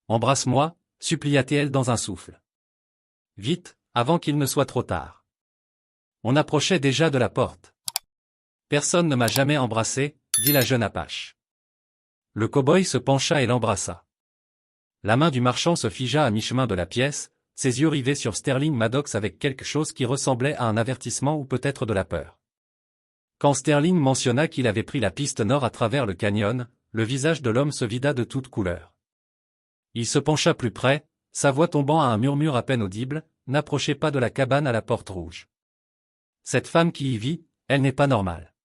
Embrasse-moi, supplia-t-elle dans un souffle. Vite, avant qu'il ne soit trop tard. On approchait déjà de la porte. Personne ne m'a jamais embrassé, dit la jeune Apache. Le cow-boy se pencha et l'embrassa. La main du marchand se figea à mi-chemin de la pièce, ses yeux rivés sur Sterling Maddox avec quelque chose qui ressemblait à un avertissement ou peut-être de la peur. Quand Sterling mentionna qu'il avait pris la piste nord à travers le canyon, le visage de l'homme se vida de toutes couleurs. Il se pencha plus près, sa voix tombant à un murmure à peine audible, « N'approchez pas de la cabane à la porte rouge. Cette femme qui y vit, elle n'est pas normale.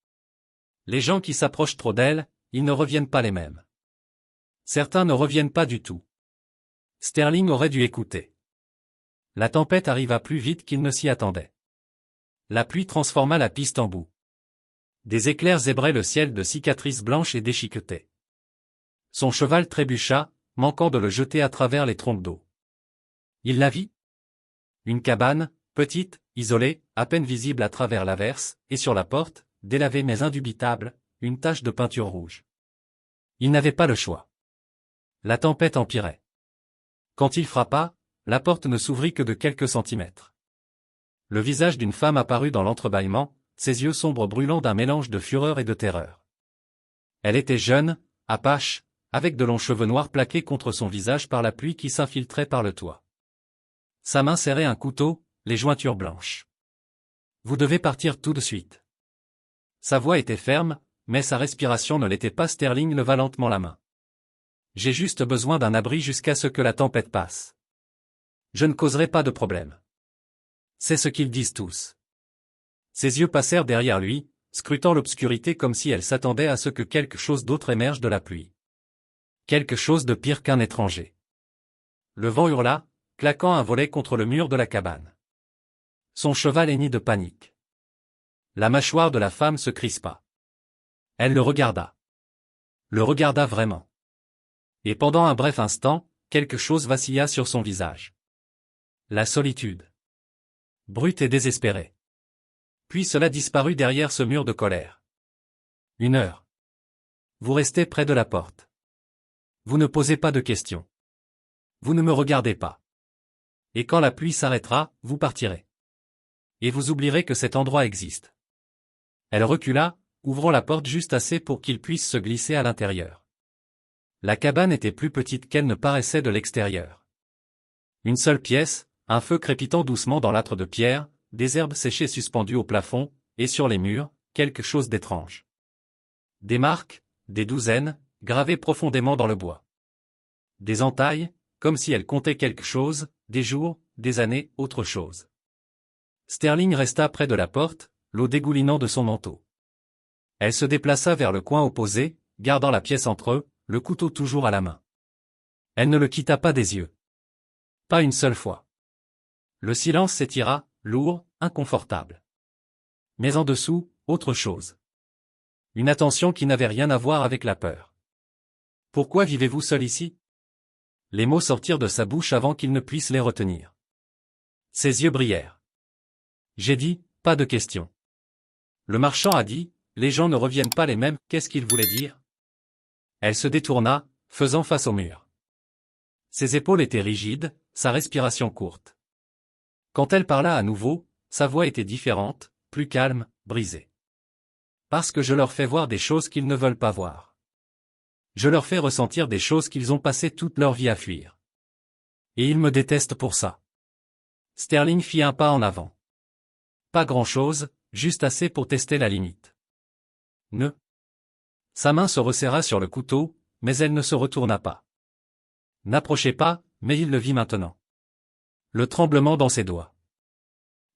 Les gens qui s'approchent trop d'elle, ils ne reviennent pas les mêmes. Certains ne reviennent pas du tout. » Sterling aurait dû écouter. La tempête arriva plus vite qu'il ne s'y attendait. La pluie transforma la piste en boue. Des éclairs zébraient le ciel de cicatrices blanches et déchiquetaient. Son cheval trébucha, manquant de le jeter à travers les trompes d'eau. Il la vit. Une cabane, petite, isolée, à peine visible à travers l'averse, et sur la porte, délavée mais indubitable, une tache de peinture rouge. Il n'avait pas le choix. La tempête empirait. Quand il frappa, la porte ne s'ouvrit que de quelques centimètres. Le visage d'une femme apparut dans l'entrebâillement, ses yeux sombres brûlant d'un mélange de fureur et de terreur. Elle était jeune, Apache, avec de longs cheveux noirs plaqués contre son visage par la pluie qui s'infiltrait par le toit. Sa main serrait un couteau, les jointures blanches. « Vous devez partir tout de suite. » Sa voix était ferme, mais sa respiration ne l'était pas. Sterling leva lentement la main. « J'ai juste besoin d'un abri jusqu'à ce que la tempête passe. Je ne causerai pas de problème. » C'est ce qu'ils disent tous. Ses yeux passèrent derrière lui, scrutant l'obscurité comme si elle s'attendait à ce que quelque chose d'autre émerge de la pluie. Quelque chose de pire qu'un étranger. Le vent hurla, claquant un volet contre le mur de la cabane. Son cheval hennit de panique. La mâchoire de la femme se crispa. Elle le regarda. Le regarda vraiment. Et pendant un bref instant, quelque chose vacilla sur son visage. La solitude. Brute et désespérée. Puis cela disparut derrière ce mur de colère. 1 heure. Vous restez près de la porte. Vous ne posez pas de questions. Vous ne me regardez pas. Et quand la pluie s'arrêtera, vous partirez. Et vous oublierez que cet endroit existe. Elle recula, ouvrant la porte juste assez pour qu'il puisse se glisser à l'intérieur. La cabane était plus petite qu'elle ne paraissait de l'extérieur. Une seule pièce, un feu crépitant doucement dans l'âtre de pierre, des herbes séchées suspendues au plafond, et sur les murs, quelque chose d'étrange. Des marques, des douzaines, gravées profondément dans le bois. Des entailles, comme si elles comptaient quelque chose, des jours, des années, autre chose. Sterling resta près de la porte, l'eau dégoulinant de son manteau. Elle se déplaça vers le coin opposé, gardant la pièce entre eux, le couteau toujours à la main. Elle ne le quitta pas des yeux. Pas une seule fois. Le silence s'étira, lourd, inconfortable. Mais en dessous, autre chose. Une attention qui n'avait rien à voir avec la peur. « Pourquoi vivez-vous seul ici ?» Les mots sortirent de sa bouche avant qu'il ne puisse les retenir. Ses yeux brillèrent. « J'ai dit, pas de questions. » Le marchand a dit, « Les gens ne reviennent pas les mêmes. » Qu'est-ce qu'il voulait dire? Elle se détourna, faisant face au mur. Ses épaules étaient rigides, sa respiration courte. Quand elle parla à nouveau, sa voix était différente, plus calme, brisée. Parce que je leur fais voir des choses qu'ils ne veulent pas voir. Je leur fais ressentir des choses qu'ils ont passé toute leur vie à fuir. Et ils me détestent pour ça. Sterling fit un pas en avant. Pas grand-chose, juste assez pour tester la limite. Ne. Sa main se resserra sur le couteau, mais elle ne se retourna pas. N'approchez pas, mais il le vit maintenant. Le tremblement dans ses doigts.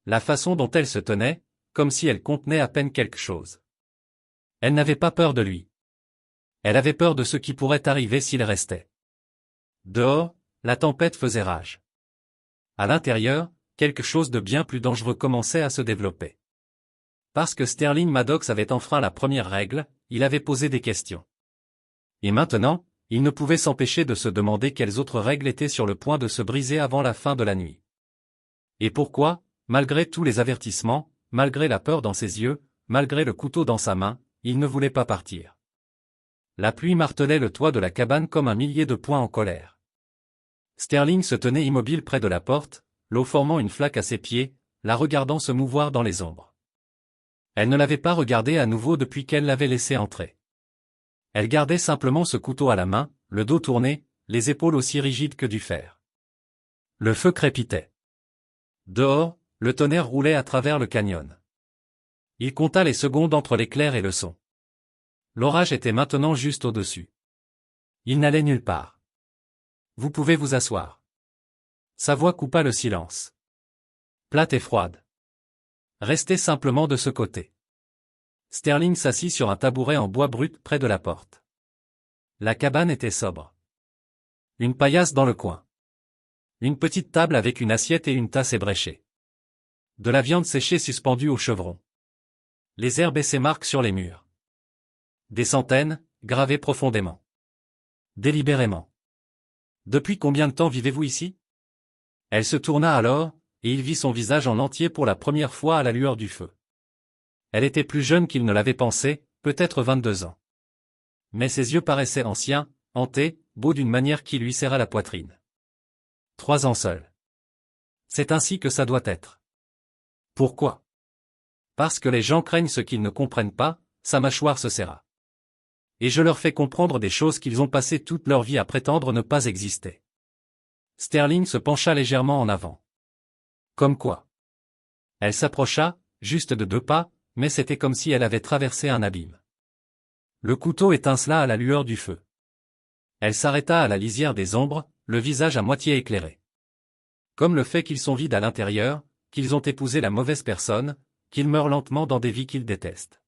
La façon dont elle se tenait, comme si elle contenait à peine quelque chose. Elle n'avait pas peur de lui. Elle avait peur de ce qui pourrait arriver s'il restait. Dehors, la tempête faisait rage. À l'intérieur, quelque chose de bien plus dangereux commençait à se développer. Parce que Sterling Maddox avait enfreint la première règle, il avait posé des questions. Et maintenant, il ne pouvait s'empêcher de se demander quelles autres règles étaient sur le point de se briser avant la fin de la nuit. Et pourquoi, malgré tous les avertissements, malgré la peur dans ses yeux, malgré le couteau dans sa main, il ne voulait pas partir. La pluie martelait le toit de la cabane comme un millier de poings en colère. Sterling se tenait immobile près de la porte, l'eau formant une flaque à ses pieds, la regardant se mouvoir dans les ombres. Elle ne l'avait pas regardé à nouveau depuis qu'elle l'avait laissé entrer. Elle gardait simplement ce couteau à la main, le dos tourné, les épaules aussi rigides que du fer. Le feu crépitait. Dehors, le tonnerre roulait à travers le canyon. Il compta les secondes entre l'éclair et le son. L'orage était maintenant juste au-dessus. Il n'allait nulle part. Vous pouvez vous asseoir. Sa voix coupa le silence. Plate et froide. Restez simplement de ce côté. Sterling s'assit sur un tabouret en bois brut près de la porte. La cabane était sobre. Une paillasse dans le coin. Une petite table avec une assiette et une tasse ébréchée. De la viande séchée suspendue au chevron. Les herbes et ses marques sur les murs. Des centaines, gravées profondément. Délibérément. Depuis combien de temps vivez-vous ici? Elle se tourna alors, et il vit son visage en entier pour la première fois à la lueur du feu. Elle était plus jeune qu'il ne l'avait pensé, peut-être 22 ans. Mais ses yeux paraissaient anciens, hantés, beaux d'une manière qui lui serra la poitrine. 3 ans seul. C'est ainsi que ça doit être. Pourquoi? Parce que les gens craignent ce qu'ils ne comprennent pas, sa mâchoire se serra. Et je leur fais comprendre des choses qu'ils ont passé toute leur vie à prétendre ne pas exister. Sterling se pencha légèrement en avant. Comme quoi? Elle s'approcha, juste de 2 pas, mais c'était comme si elle avait traversé un abîme. Le couteau étincela à la lueur du feu. Elle s'arrêta à la lisière des ombres, le visage à moitié éclairé. Comme le fait qu'ils sont vides à l'intérieur, qu'ils ont épousé la mauvaise personne, qu'ils meurent lentement dans des vies qu'ils détestent.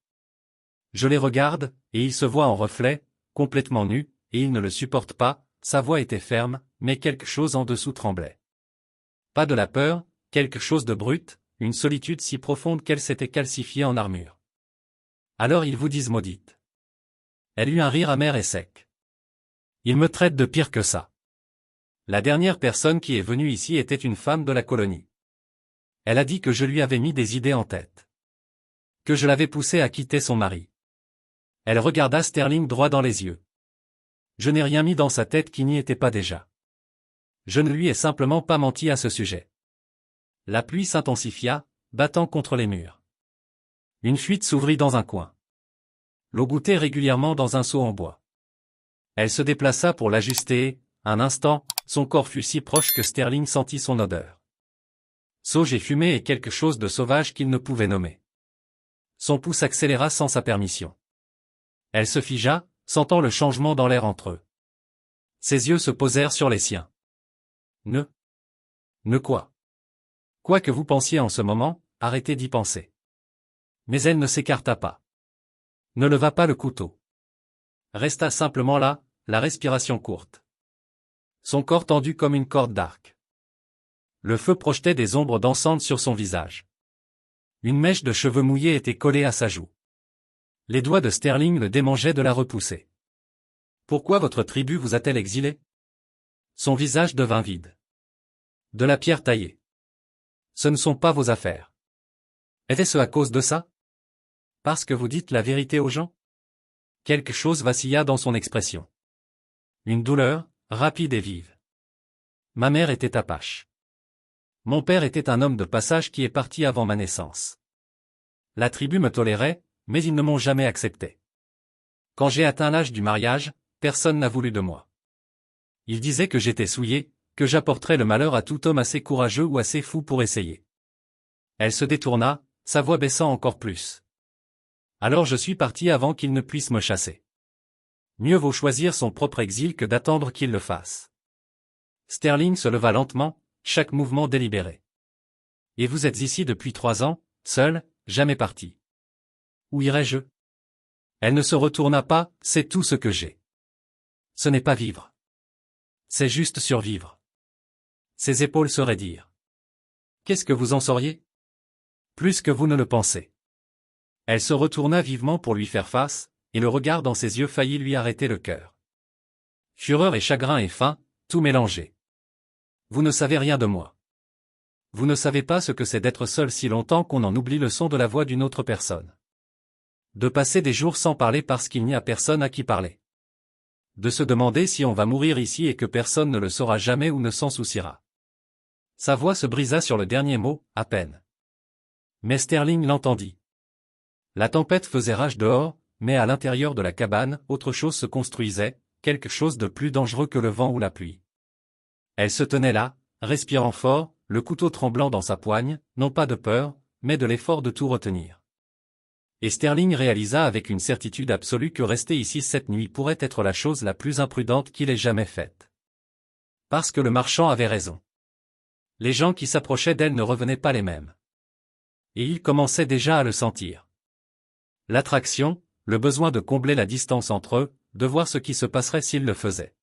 Je les regarde, et ils se voient en reflet, complètement nus, et ils ne le supportent pas, sa voix était ferme, mais quelque chose en dessous tremblait. Pas de la peur, quelque chose de brut, une solitude si profonde qu'elle s'était calcifiée en armure. Alors ils vous disent maudite. Elle eut un rire amer et sec. Ils me traitent de pire que ça. La dernière personne qui est venue ici était une femme de la colonie. Elle a dit que je lui avais mis des idées en tête. Que je l'avais poussée à quitter son mari. Elle regarda Sterling droit dans les yeux. Je n'ai rien mis dans sa tête qui n'y était pas déjà. Je ne lui ai simplement pas menti à ce sujet. La pluie s'intensifia, battant contre les murs. Une fuite s'ouvrit dans un coin. L'eau gouttait régulièrement dans un seau en bois. Elle se déplaça pour l'ajuster et, un instant, son corps fut si proche que Sterling sentit son odeur. Sauge et fumée et quelque chose de sauvage qu'il ne pouvait nommer. Son pouls s'accéléra sans sa permission. Elle se figea, sentant le changement dans l'air entre eux. Ses yeux se posèrent sur les siens. Ne quoi? Quoi que vous pensiez en ce moment, arrêtez d'y penser. Mais elle ne s'écarta pas. Ne leva pas le couteau. Resta simplement là, la respiration courte. Son corps tendu comme une corde d'arc. Le feu projetait des ombres dansantes sur son visage. Une mèche de cheveux mouillés était collée à sa joue. Les doigts de Sterling le démangeaient de la repousser. Pourquoi votre tribu vous a-t-elle exilé? Son visage devint vide. De la pierre taillée. Ce ne sont pas vos affaires. Était-ce à cause de ça? Parce que vous dites la vérité aux gens? Quelque chose vacilla dans son expression. Une douleur, rapide et vive. Ma mère était apache. Mon père était un homme de passage qui est parti avant ma naissance. La tribu me tolérait, mais ils ne m'ont jamais accepté. Quand j'ai atteint l'âge du mariage, personne n'a voulu de moi. Ils disaient que j'étais souillé, que j'apporterais le malheur à tout homme assez courageux ou assez fou pour essayer. Elle se détourna, sa voix baissant encore plus. Alors je suis parti avant qu'il ne puisse me chasser. Mieux vaut choisir son propre exil que d'attendre qu'il le fasse. Sterling se leva lentement, chaque mouvement délibéré. Et vous êtes ici depuis 3 ans, seul, jamais parti. Où irais-je? Elle ne se retourna pas, c'est tout ce que j'ai. Ce n'est pas vivre. C'est juste survivre. Ses épaules se raidirent. Qu'est-ce que vous en sauriez? Plus que vous ne le pensez. Elle se retourna vivement pour lui faire face, et le regard dans ses yeux faillit lui arrêter le cœur. Fureur et chagrin et faim, tout mélangé. Vous ne savez rien de moi. Vous ne savez pas ce que c'est d'être seul si longtemps qu'on en oublie le son de la voix d'une autre personne. De passer des jours sans parler parce qu'il n'y a personne à qui parler. De se demander si on va mourir ici et que personne ne le saura jamais ou ne s'en souciera. Sa voix se brisa sur le dernier mot, à peine. Mais Sterling l'entendit. La tempête faisait rage dehors, mais à l'intérieur de la cabane, autre chose se construisait, quelque chose de plus dangereux que le vent ou la pluie. Elle se tenait là, respirant fort, le couteau tremblant dans sa poigne, non pas de peur, mais de l'effort de tout retenir. Et Sterling réalisa avec une certitude absolue que rester ici cette nuit pourrait être la chose la plus imprudente qu'il ait jamais faite. Parce que le marchand avait raison. Les gens qui s'approchaient d'elle ne revenaient pas les mêmes. Et il commençait déjà à le sentir. L'attraction, le besoin de combler la distance entre eux, de voir ce qui se passerait s'il le faisait.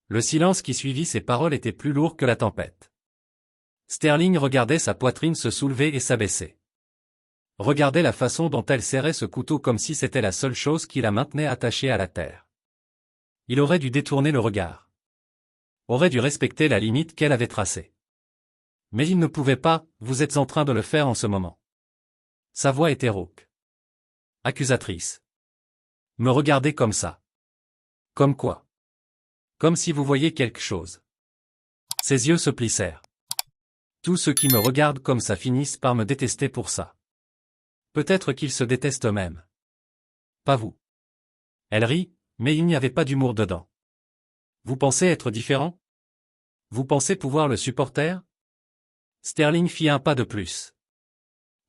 Le silence qui suivit ces paroles était plus lourd que la tempête. Sterling regardait sa poitrine se soulever et s'abaisser. Regardait la façon dont elle serrait ce couteau comme si c'était la seule chose qui la maintenait attachée à la terre. Il aurait dû détourner le regard. Aurait dû respecter la limite qu'elle avait tracée. Mais il ne pouvait pas, vous êtes en train de le faire en ce moment. Sa voix était rauque. Accusatrice. Me regardez comme ça. Comme quoi? Comme si vous voyiez quelque chose. Ses yeux se plissèrent. Tous ceux qui me regardent comme ça finissent par me détester pour ça. Peut-être qu'ils se détestent eux-mêmes. Pas vous. Elle rit, mais il n'y avait pas d'humour dedans. Vous pensez être différent? Vous pensez pouvoir le supporter? Sterling fit un pas de plus.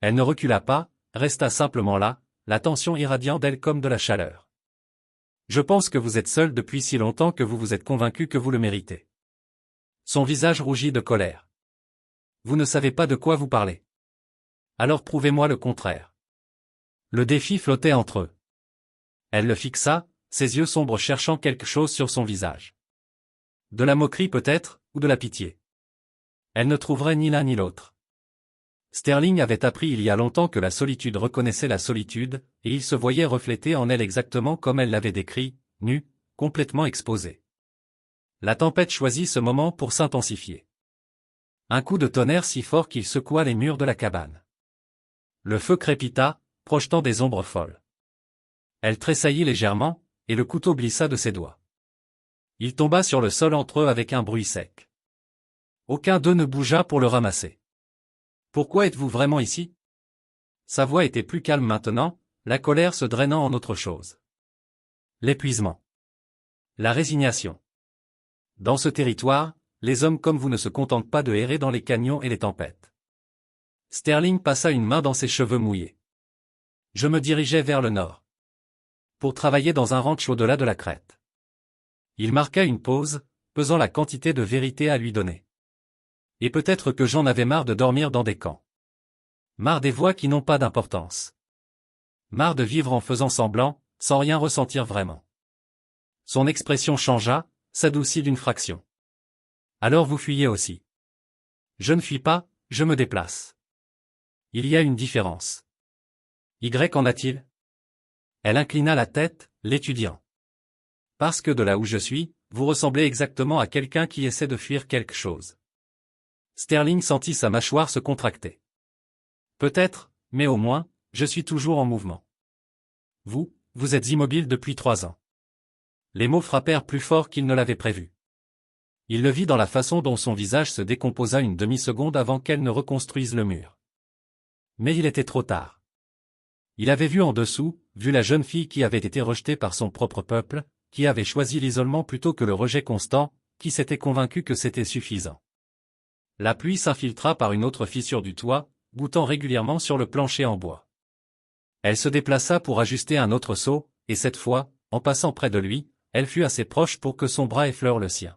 Elle ne recula pas, resta simplement là, la tension irradiant d'elle comme de la chaleur. Je pense que vous êtes seul depuis si longtemps que vous vous êtes convaincu que vous le méritez. Son visage rougit de colère. Vous ne savez pas de quoi vous parlez. Alors prouvez-moi le contraire. Le défi flottait entre eux. Elle le fixa, ses yeux sombres cherchant quelque chose sur son visage. De la moquerie peut-être, ou de la pitié. Elle ne trouverait ni l'un ni l'autre. Sterling avait appris il y a longtemps que la solitude reconnaissait la solitude, et il se voyait reflété en elle exactement comme elle l'avait décrit, nu, complètement exposé. La tempête choisit ce moment pour s'intensifier. Un coup de tonnerre si fort qu'il secoua les murs de la cabane. Le feu crépita, projetant des ombres folles. Elle tressaillit légèrement, et le couteau glissa de ses doigts. Il tomba sur le sol entre eux avec un bruit sec. Aucun d'eux ne bougea pour le ramasser. Pourquoi êtes-vous vraiment ici? Sa voix était plus calme maintenant, la colère se drainant en autre chose. L'épuisement. La résignation. Dans ce territoire, les hommes comme vous ne se contentent pas de errer dans les canyons et les tempêtes. Sterling passa une main dans ses cheveux mouillés. Je me dirigeais vers le nord. Pour travailler dans un ranch au-delà de la crête. Il marqua une pause, pesant la quantité de vérité à lui donner. Et peut-être que j'en avais marre de dormir dans des camps. Marre des voix qui n'ont pas d'importance. Marre de vivre en faisant semblant, sans rien ressentir vraiment. Son expression changea, s'adoucit d'une fraction. Alors vous fuyez aussi. Je ne fuis pas, je me déplace. Il y a une différence. Y en a-t-il? Elle inclina la tête, l'étudiant. Parce que de là où je suis, vous ressemblez exactement à quelqu'un qui essaie de fuir quelque chose. Sterling sentit sa mâchoire se contracter. Peut-être, mais au moins, je suis toujours en mouvement. Vous êtes immobile depuis 3 ans. Les mots frappèrent plus fort qu'il ne l'avait prévu. Il le vit dans la façon dont son visage se décomposa une demi-seconde avant qu'elle ne reconstruise le mur. Mais il était trop tard. Il avait vu en dessous, vu la jeune fille qui avait été rejetée par son propre peuple, qui avait choisi l'isolement plutôt que le rejet constant, qui s'était convaincu que c'était suffisant. La pluie s'infiltra par une autre fissure du toit, goûtant régulièrement sur le plancher en bois. Elle se déplaça pour ajuster un autre seau, et cette fois, en passant près de lui, elle fut assez proche pour que son bras effleure le sien.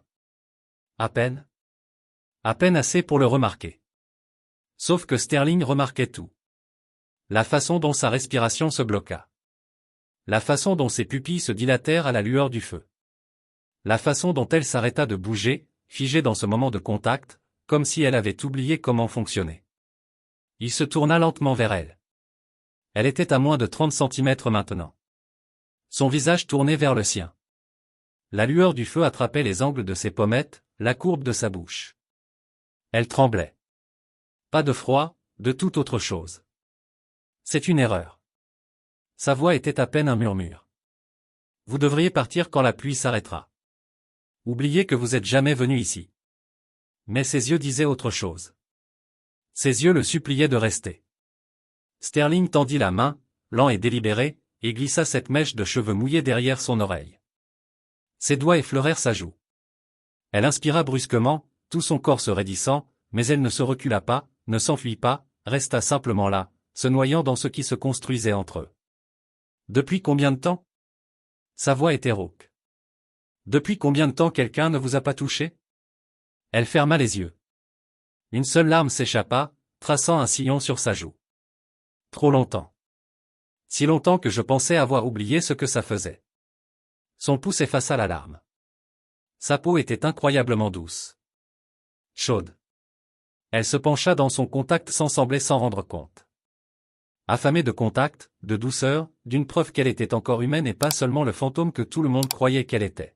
À peine. À peine assez pour le remarquer. Sauf que Sterling remarquait tout. La façon dont sa respiration se bloqua. La façon dont ses pupilles se dilatèrent à la lueur du feu. La façon dont elle s'arrêta de bouger, figée dans ce moment de contact, comme si elle avait oublié comment fonctionner. Il se tourna lentement vers elle. Elle était à moins de 30 centimètres maintenant. Son visage tournait vers le sien. La lueur du feu attrapait les angles de ses pommettes, la courbe de sa bouche. Elle tremblait. Pas de froid, de toute autre chose. C'est une erreur. Sa voix était à peine un murmure. Vous devriez partir quand la pluie s'arrêtera. Oubliez que vous êtes jamais venu ici. Mais ses yeux disaient autre chose. Ses yeux le suppliaient de rester. Sterling tendit la main, lent et délibéré, et glissa cette mèche de cheveux mouillés derrière son oreille. Ses doigts effleurèrent sa joue. Elle inspira brusquement, tout son corps se raidissant, mais elle ne se recula pas, ne s'enfuit pas, resta simplement là, se noyant dans ce qui se construisait entre eux. Depuis combien de temps? Sa voix était rauque. Depuis combien de temps quelqu'un ne vous a pas touché? Elle ferma les yeux. Une seule larme s'échappa, traçant un sillon sur sa joue. Trop longtemps. Si longtemps que je pensais avoir oublié ce que ça faisait. Son pouce effaça la larme. Sa peau était incroyablement douce. Chaude. Elle se pencha dans son contact sans sembler s'en rendre compte. Affamée de contact, de douceur, d'une preuve qu'elle était encore humaine et pas seulement le fantôme que tout le monde croyait qu'elle était.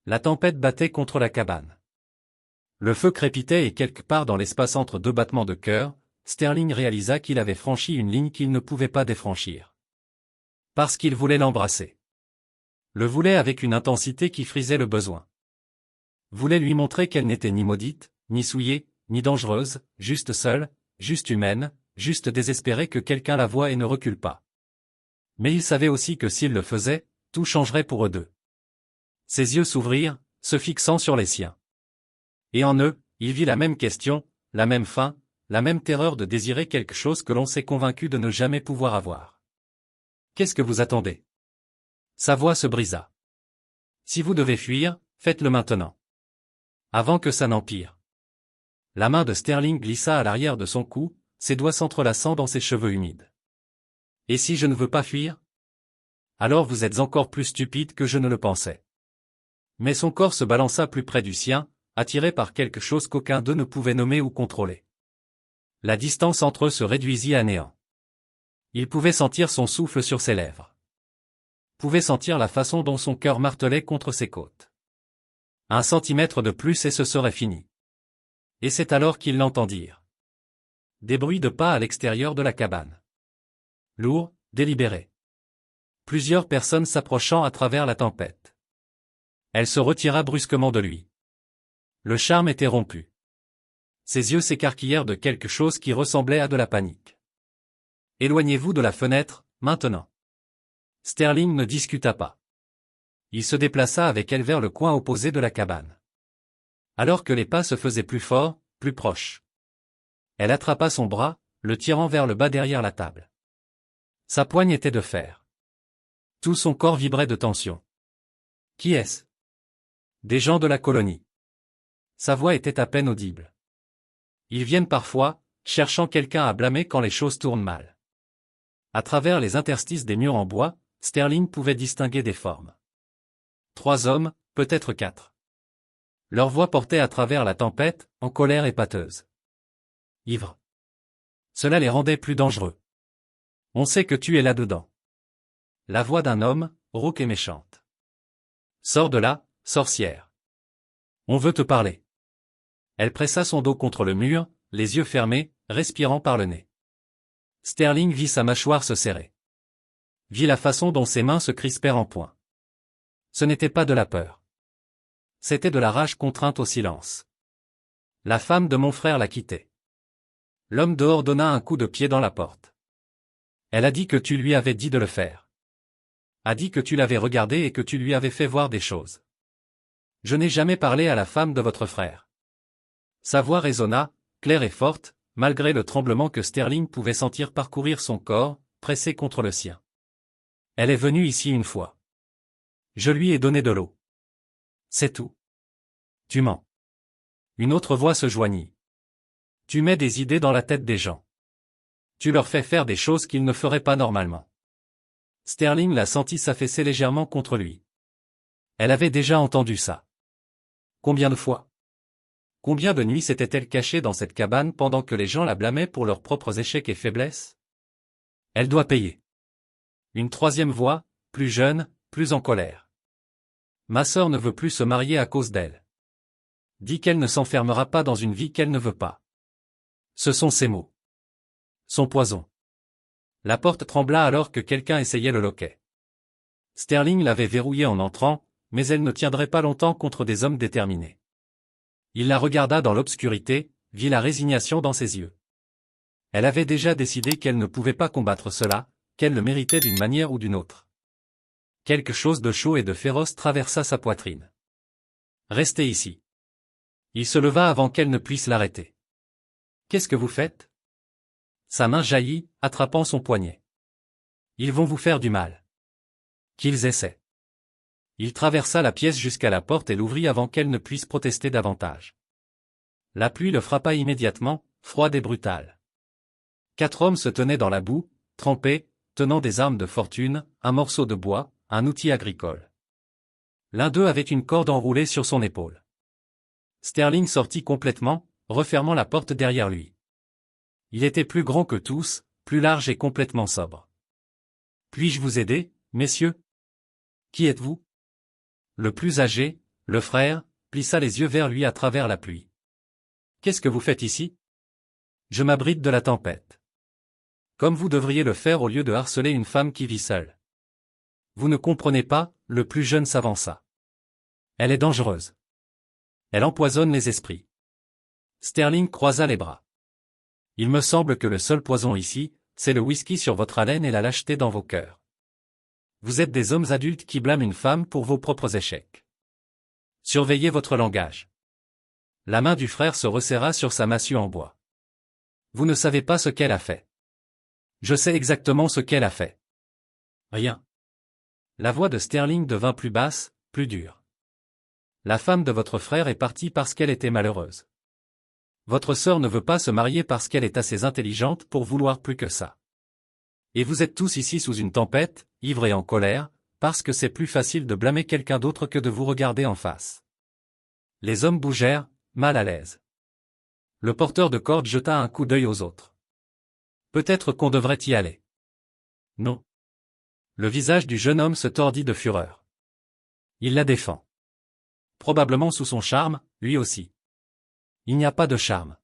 La tempête battait contre la cabane. Le feu crépitait et quelque part dans l'espace entre deux battements de cœur, Sterling réalisa qu'il avait franchi une ligne qu'il ne pouvait pas défranchir. Parce qu'il voulait l'embrasser. Le voulait avec une intensité qui frisait le besoin. Voulait lui montrer qu'elle n'était ni maudite, ni souillée, ni dangereuse, juste seule, juste humaine, juste désespérée que quelqu'un la voie et ne recule pas. Mais il savait aussi que s'il le faisait, tout changerait pour eux deux. Ses yeux s'ouvrirent, se fixant sur les siens. Et en eux, il vit la même question, la même faim, la même terreur de désirer quelque chose que l'on s'est convaincu de ne jamais pouvoir avoir. Qu'est-ce que vous attendez? Sa voix se brisa. Si vous devez fuir, faites-le maintenant. Avant que ça n'empire. La main de Sterling glissa à l'arrière de son cou, ses doigts s'entrelaçant dans ses cheveux humides. Et si je ne veux pas fuir? Alors vous êtes encore plus stupide que je ne le pensais. Mais son corps se balança plus près du sien, attiré par quelque chose qu'aucun d'eux ne pouvait nommer ou contrôler. La distance entre eux se réduisit à néant. Il pouvait sentir son souffle sur ses lèvres. Pouvait sentir la façon dont son cœur martelait contre ses côtes. 1 centimètre de plus et ce serait fini. Et c'est alors qu'ils l'entendirent. Des bruits de pas à l'extérieur de la cabane. Lourds, délibérés. Plusieurs personnes s'approchant à travers la tempête. Elle se retira brusquement de lui. Le charme était rompu. Ses yeux s'écarquillèrent de quelque chose qui ressemblait à de la panique. Éloignez-vous de la fenêtre, maintenant. Sterling ne discuta pas. Il se déplaça avec elle vers le coin opposé de la cabane. Alors que les pas se faisaient plus forts, plus proches. Elle attrapa son bras, le tirant vers le bas derrière la table. Sa poigne était de fer. Tout son corps vibrait de tension. Qui est-ce? Des gens de la colonie. Sa voix était à peine audible. Ils viennent parfois, cherchant quelqu'un à blâmer quand les choses tournent mal. À travers les interstices des murs en bois, Sterling pouvait distinguer des formes. 3 hommes, peut-être 4. Leur voix portait à travers la tempête, en colère et pâteuse. Ivres. Cela les rendait plus dangereux. On sait que tu es là-dedans. La voix d'un homme, rauque et méchante. Sors de là, sorcière. On veut te parler. Elle pressa son dos contre le mur, les yeux fermés, respirant par le nez. Sterling vit sa mâchoire se serrer. Vit la façon dont ses mains se crispèrent en poing. Ce n'était pas de la peur. C'était de la rage contrainte au silence. La femme de mon frère l'a quitté. L'homme dehors donna un coup de pied dans la porte. Elle a dit que tu lui avais dit de le faire. A dit que tu l'avais regardé et que tu lui avais fait voir des choses. Je n'ai jamais parlé à la femme de votre frère. Sa voix résonna, claire et forte, malgré le tremblement que Sterling pouvait sentir parcourir son corps, pressé contre le sien. Elle est venue ici une fois. Je lui ai donné de l'eau. C'est tout. Tu mens. Une autre voix se joignit. Tu mets des idées dans la tête des gens. Tu leur fais faire des choses qu'ils ne feraient pas normalement. Sterling la sentit s'affaisser légèrement contre lui. Elle avait déjà entendu ça. Combien de fois? Combien de nuits s'était-elle cachée dans cette cabane pendant que les gens la blâmaient pour leurs propres échecs et faiblesses? Elle doit payer. Une troisième voix, plus jeune, plus en colère. Ma sœur ne veut plus se marier à cause d'elle. Dit qu'elle ne s'enfermera pas dans une vie qu'elle ne veut pas. Ce sont ses mots. Son poison. La porte trembla alors que quelqu'un essayait le loquet. Sterling l'avait verrouillée en entrant, mais elle ne tiendrait pas longtemps contre des hommes déterminés. Il la regarda dans l'obscurité, vit la résignation dans ses yeux. Elle avait déjà décidé qu'elle ne pouvait pas combattre cela, qu'elle le méritait d'une manière ou d'une autre. Quelque chose de chaud et de féroce traversa sa poitrine. Restez ici. Il se leva avant qu'elle ne puisse l'arrêter. Qu'est-ce que vous faites? Sa main jaillit, attrapant son poignet. Ils vont vous faire du mal. Qu'ils essaient. Il traversa la pièce jusqu'à la porte et l'ouvrit avant qu'elle ne puisse protester davantage. La pluie le frappa immédiatement, froide et brutale. 4 hommes se tenaient dans la boue, trempés, tenant des armes de fortune, un morceau de bois, un outil agricole. L'un d'eux avait une corde enroulée sur son épaule. Sterling sortit complètement, refermant la porte derrière lui. Il était plus grand que tous, plus large et complètement sobre. Puis-je vous aider, messieurs? Qui êtes-vous? Le plus âgé, le frère, plissa les yeux vers lui à travers la pluie. Qu'est-ce que vous faites ici? Je m'abrite de la tempête. Comme vous devriez le faire au lieu de harceler une femme qui vit seule. Vous ne comprenez pas, le plus jeune s'avança. Elle est dangereuse. Elle empoisonne les esprits. Sterling croisa les bras. Il me semble que le seul poison ici, c'est le whisky sur votre haleine et la lâcheté dans vos cœurs. Vous êtes des hommes adultes qui blâment une femme pour vos propres échecs. Surveillez votre langage. La main du frère se resserra sur sa massue en bois. Vous ne savez pas ce qu'elle a fait. Je sais exactement ce qu'elle a fait. Rien. La voix de Sterling devint plus basse, plus dure. La femme de votre frère est partie parce qu'elle était malheureuse. Votre sœur ne veut pas se marier parce qu'elle est assez intelligente pour vouloir plus que ça. Et vous êtes tous ici sous une tempête, ivres et en colère, parce que c'est plus facile de blâmer quelqu'un d'autre que de vous regarder en face. Les hommes bougèrent, mal à l'aise. Le porteur de corde jeta un coup d'œil aux autres. Peut-être qu'on devrait y aller. Non. Le visage du jeune homme se tordit de fureur. Il la défend. Probablement sous son charme, lui aussi. Il n'y a pas de charme.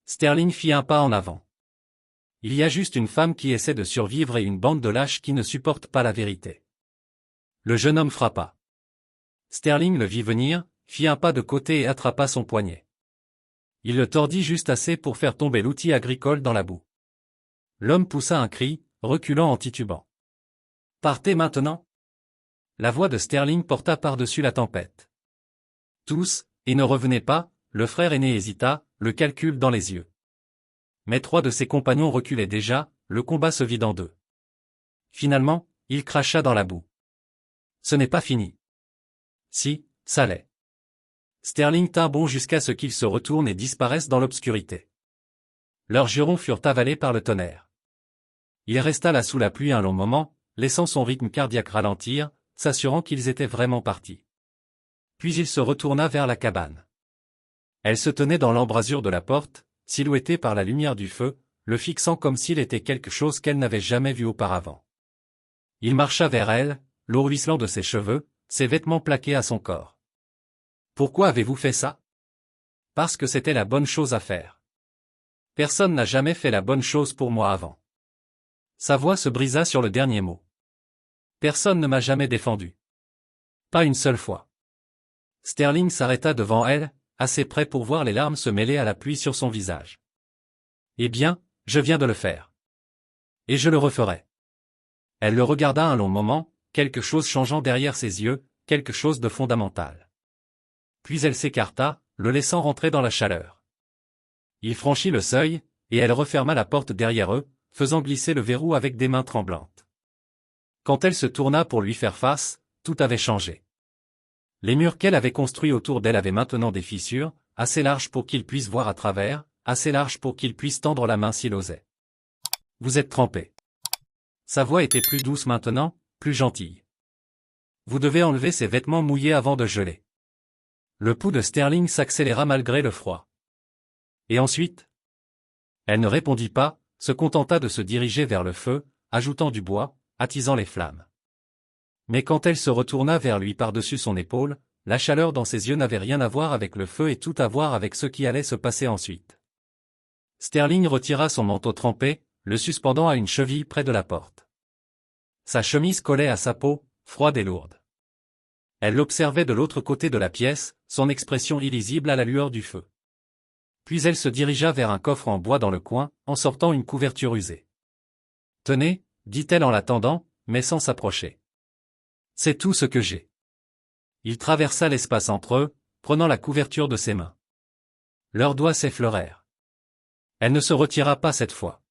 Sterling fit un pas en avant. Il y a juste une femme qui essaie de survivre et une bande de lâches qui ne supportent pas la vérité. Le jeune homme frappa. Sterling le vit venir, fit un pas de côté et attrapa son poignet. Il le tordit juste assez pour faire tomber l'outil agricole dans la boue. L'homme poussa un cri, reculant en titubant. Partez maintenant. La voix de Sterling porta par-dessus la tempête. Tous, et ne revenez pas, le frère aîné hésita, le calcul dans les yeux. Mais 3 de ses compagnons reculaient déjà, le combat se vit en 2. Finalement, il cracha dans la boue. Ce n'est pas fini. Si, ça l'est. Sterling tint bon jusqu'à ce qu'ils se retournent et disparaissent dans l'obscurité. Leurs jurons furent avalés par le tonnerre. Il resta là sous la pluie un long moment, laissant son rythme cardiaque ralentir, s'assurant qu'ils étaient vraiment partis. Puis il se retourna vers la cabane. Elle se tenait dans l'embrasure de la porte, silhouettée par la lumière du feu, le fixant comme s'il était quelque chose qu'elle n'avait jamais vu auparavant. Il marcha vers elle, l'eau ruisselant de ses cheveux, ses vêtements plaqués à son corps. Pourquoi avez-vous fait ça? Parce que c'était la bonne chose à faire. Personne n'a jamais fait la bonne chose pour moi avant. Sa voix se brisa sur le dernier mot. Personne ne m'a jamais défendu. Pas une seule fois. Sterling s'arrêta devant elle, assez près pour voir les larmes se mêler à la pluie sur son visage. Eh bien, je viens de le faire. Et je le referai. Elle le regarda un long moment, quelque chose changeant derrière ses yeux, quelque chose de fondamental. Puis elle s'écarta, le laissant rentrer dans la chaleur. Il franchit le seuil, et elle referma la porte derrière eux, faisant glisser le verrou avec des mains tremblantes. Quand elle se tourna pour lui faire face, tout avait changé. Les murs qu'elle avait construits autour d'elle avaient maintenant des fissures, assez larges pour qu'il puisse voir à travers, assez larges pour qu'il puisse tendre la main s'il osait. Vous êtes trempé. Sa voix était plus douce maintenant, plus gentille. Vous devez enlever ces vêtements mouillés avant de geler. Le pouls de Sterling s'accéléra malgré le froid. Et ensuite? Elle ne répondit pas, se contenta de se diriger vers le feu, ajoutant du bois, attisant les flammes. Mais quand elle se retourna vers lui par-dessus son épaule, la chaleur dans ses yeux n'avait rien à voir avec le feu et tout à voir avec ce qui allait se passer ensuite. Sterling retira son manteau trempé, le suspendant à une cheville près de la porte. Sa chemise collait à sa peau, froide et lourde. Elle l'observait de l'autre côté de la pièce, son expression illisible à la lueur du feu. Puis elle se dirigea vers un coffre en bois dans le coin, en sortant une couverture usée. « Tenez, dit-elle en l'attendant, mais sans s'approcher. C'est tout ce que j'ai. » Il traversa l'espace entre eux, prenant la couverture de ses mains. Leurs doigts s'effleurèrent. Elle ne se retira pas cette fois.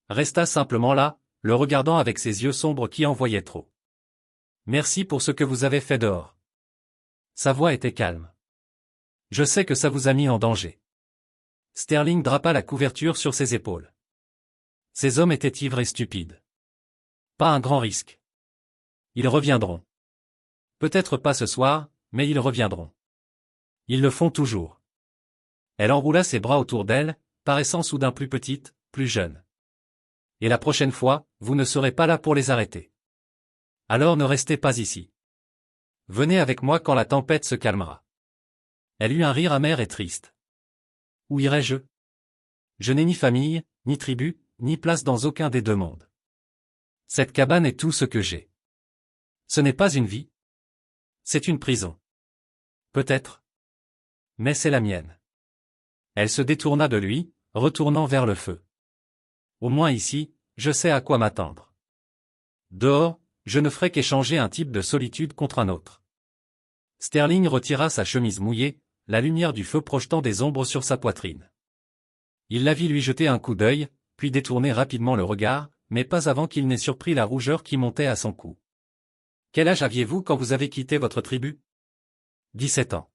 Resta simplement là, le regardant avec ses yeux sombres qui en voyaient trop. « Merci pour ce que vous avez fait dehors. » Sa voix était calme. « Je sais que ça vous a mis en danger. » Sterling drapa la couverture sur ses épaules. Ces hommes étaient ivres et stupides. Pas un grand risque. Ils reviendront. Peut-être pas ce soir, mais ils reviendront. Ils le font toujours. Elle enroula ses bras autour d'elle, paraissant soudain plus petite, plus jeune. Et la prochaine fois, vous ne serez pas là pour les arrêter. Alors ne restez pas ici. Venez avec moi quand la tempête se calmera. Elle eut un rire amer et triste. Où irai-je? Je n'ai ni famille, ni tribu, ni place dans aucun des deux mondes. Cette cabane est tout ce que j'ai. Ce n'est pas une vie. C'est une prison. Peut-être. Mais c'est la mienne. Elle se détourna de lui, retournant vers le feu. Au moins ici, je sais à quoi m'attendre. Dehors, je ne ferai qu'échanger un type de solitude contre un autre. Sterling retira sa chemise mouillée, la lumière du feu projetant des ombres sur sa poitrine. Il la vit lui jeter un coup d'œil, puis détourner rapidement le regard, mais pas avant qu'il n'ait surpris la rougeur qui montait à son cou. « Quel âge aviez-vous quand vous avez quitté votre tribu ?»« 17 ans. »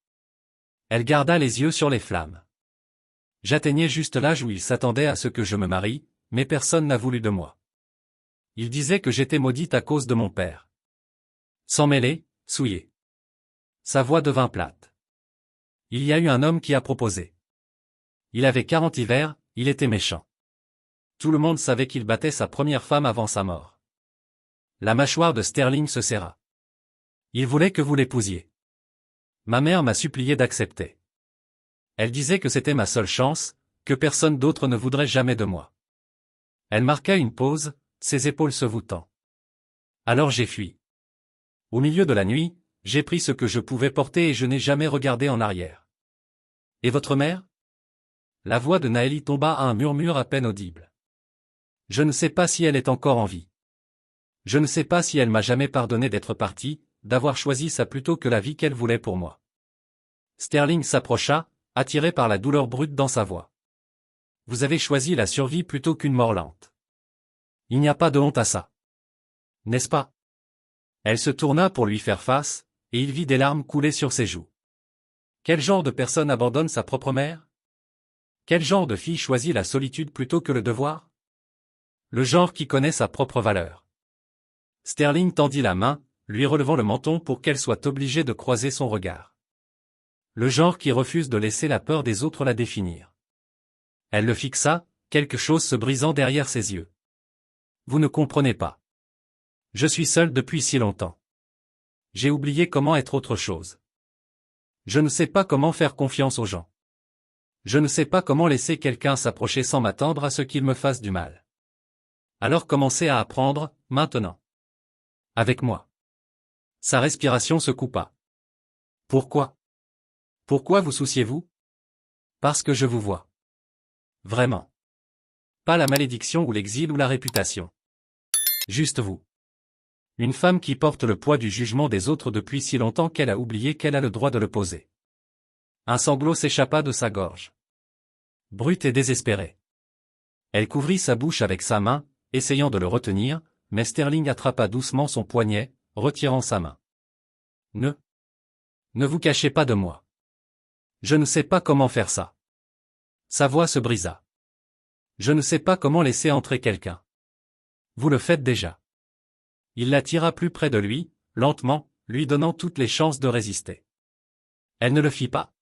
Elle garda les yeux sur les flammes. « J'atteignais juste l'âge où il s'attendait à ce que je me marie, mais personne n'a voulu de moi. Il disait que j'étais maudite à cause de mon père. » Sans mêler, souillé. Sa voix devint plate. Il y a eu un homme qui a proposé. Il avait 40 hivers, il était méchant. Tout le monde savait qu'il battait sa première femme avant sa mort. La mâchoire de Sterling se serra. Il voulait que vous l'épousiez. Ma mère m'a supplié d'accepter. Elle disait que c'était ma seule chance, que personne d'autre ne voudrait jamais de moi. Elle marqua une pause, ses épaules se voûtant. Alors j'ai fui. Au milieu de la nuit, j'ai pris ce que je pouvais porter et je n'ai jamais regardé en arrière. Et votre mère? La voix de Naëli tomba à un murmure à peine audible. Je ne sais pas si elle est encore en vie. Je ne sais pas si elle m'a jamais pardonné d'être partie, d'avoir choisi ça plutôt que la vie qu'elle voulait pour moi. Sterling s'approcha, attiré par la douleur brute dans sa voix. Vous avez choisi la survie plutôt qu'une mort lente. Il n'y a pas de honte à ça. N'est-ce pas? Elle se tourna pour lui faire face, et il vit des larmes couler sur ses joues. Quel genre de personne abandonne sa propre mère? Quel genre de fille choisit la solitude plutôt que le devoir? Le genre qui connaît sa propre valeur. Sterling tendit la main, lui relevant le menton pour qu'elle soit obligée de croiser son regard. Le genre qui refuse de laisser la peur des autres la définir. Elle le fixa, quelque chose se brisant derrière ses yeux. Vous ne comprenez pas. Je suis seul depuis si longtemps. J'ai oublié comment être autre chose. Je ne sais pas comment faire confiance aux gens. Je ne sais pas comment laisser quelqu'un s'approcher sans m'attendre à ce qu'il me fasse du mal. Alors commencez à apprendre, maintenant. Avec moi. Sa respiration se coupa. Pourquoi? Pourquoi vous souciez-vous? Parce que je vous vois. Vraiment. Pas la malédiction ou l'exil ou la réputation. Juste vous. Une femme qui porte le poids du jugement des autres depuis si longtemps qu'elle a oublié qu'elle a le droit de le poser. Un sanglot s'échappa de sa gorge. Brute et désespérée. Elle couvrit sa bouche avec sa main, essayant de le retenir, mais Sterling attrapa doucement son poignet, retirant sa main. Ne vous cachez pas de moi. Je ne sais pas comment faire ça. Sa voix se brisa. Je ne sais pas comment laisser entrer quelqu'un. Vous le faites déjà. Il la tira plus près de lui, lentement, lui donnant toutes les chances de résister. Elle ne le fit pas.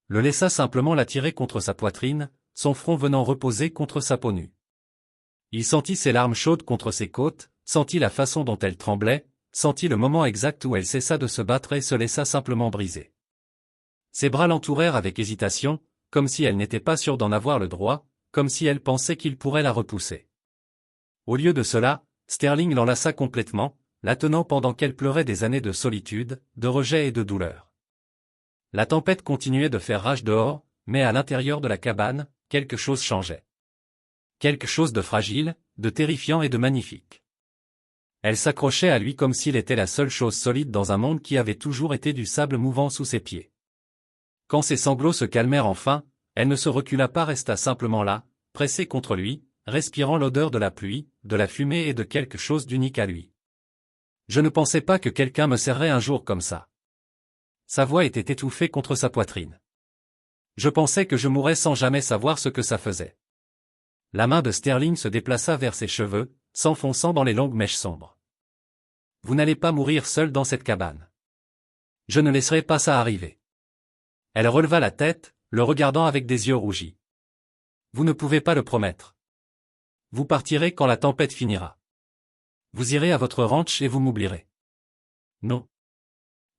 Le laissa simplement l'attirer contre sa poitrine, son front venant reposer contre sa peau nue. Il sentit ses larmes chaudes contre ses côtes, sentit la façon dont elle tremblait, sentit le moment exact où elle cessa de se battre et se laissa simplement briser. Ses bras l'entourèrent avec hésitation, comme si elle n'était pas sûre d'en avoir le droit, comme si elle pensait qu'il pourrait la repousser. Au lieu de cela, Sterling l'enlaça complètement, la tenant pendant qu'elle pleurait des années de solitude, de rejet et de douleur. La tempête continuait de faire rage dehors, mais à l'intérieur de la cabane, quelque chose changeait. Quelque chose de fragile, de terrifiant et de magnifique. Elle s'accrochait à lui comme s'il était la seule chose solide dans un monde qui avait toujours été du sable mouvant sous ses pieds. Quand ses sanglots se calmèrent enfin, elle ne se recula pas, resta simplement là, pressée contre lui, respirant l'odeur de la pluie, de la fumée et de quelque chose d'unique à lui. Je ne pensais pas que quelqu'un me serrait un jour comme ça. Sa voix était étouffée contre sa poitrine. Je pensais que je mourrais sans jamais savoir ce que ça faisait. La main de Sterling se déplaça vers ses cheveux, s'enfonçant dans les longues mèches sombres. Vous n'allez pas mourir seul dans cette cabane. Je ne laisserai pas ça arriver. Elle releva la tête, le regardant avec des yeux rougis. Vous ne pouvez pas le promettre. Vous partirez quand la tempête finira. Vous irez à votre ranch et vous m'oublierez. Non.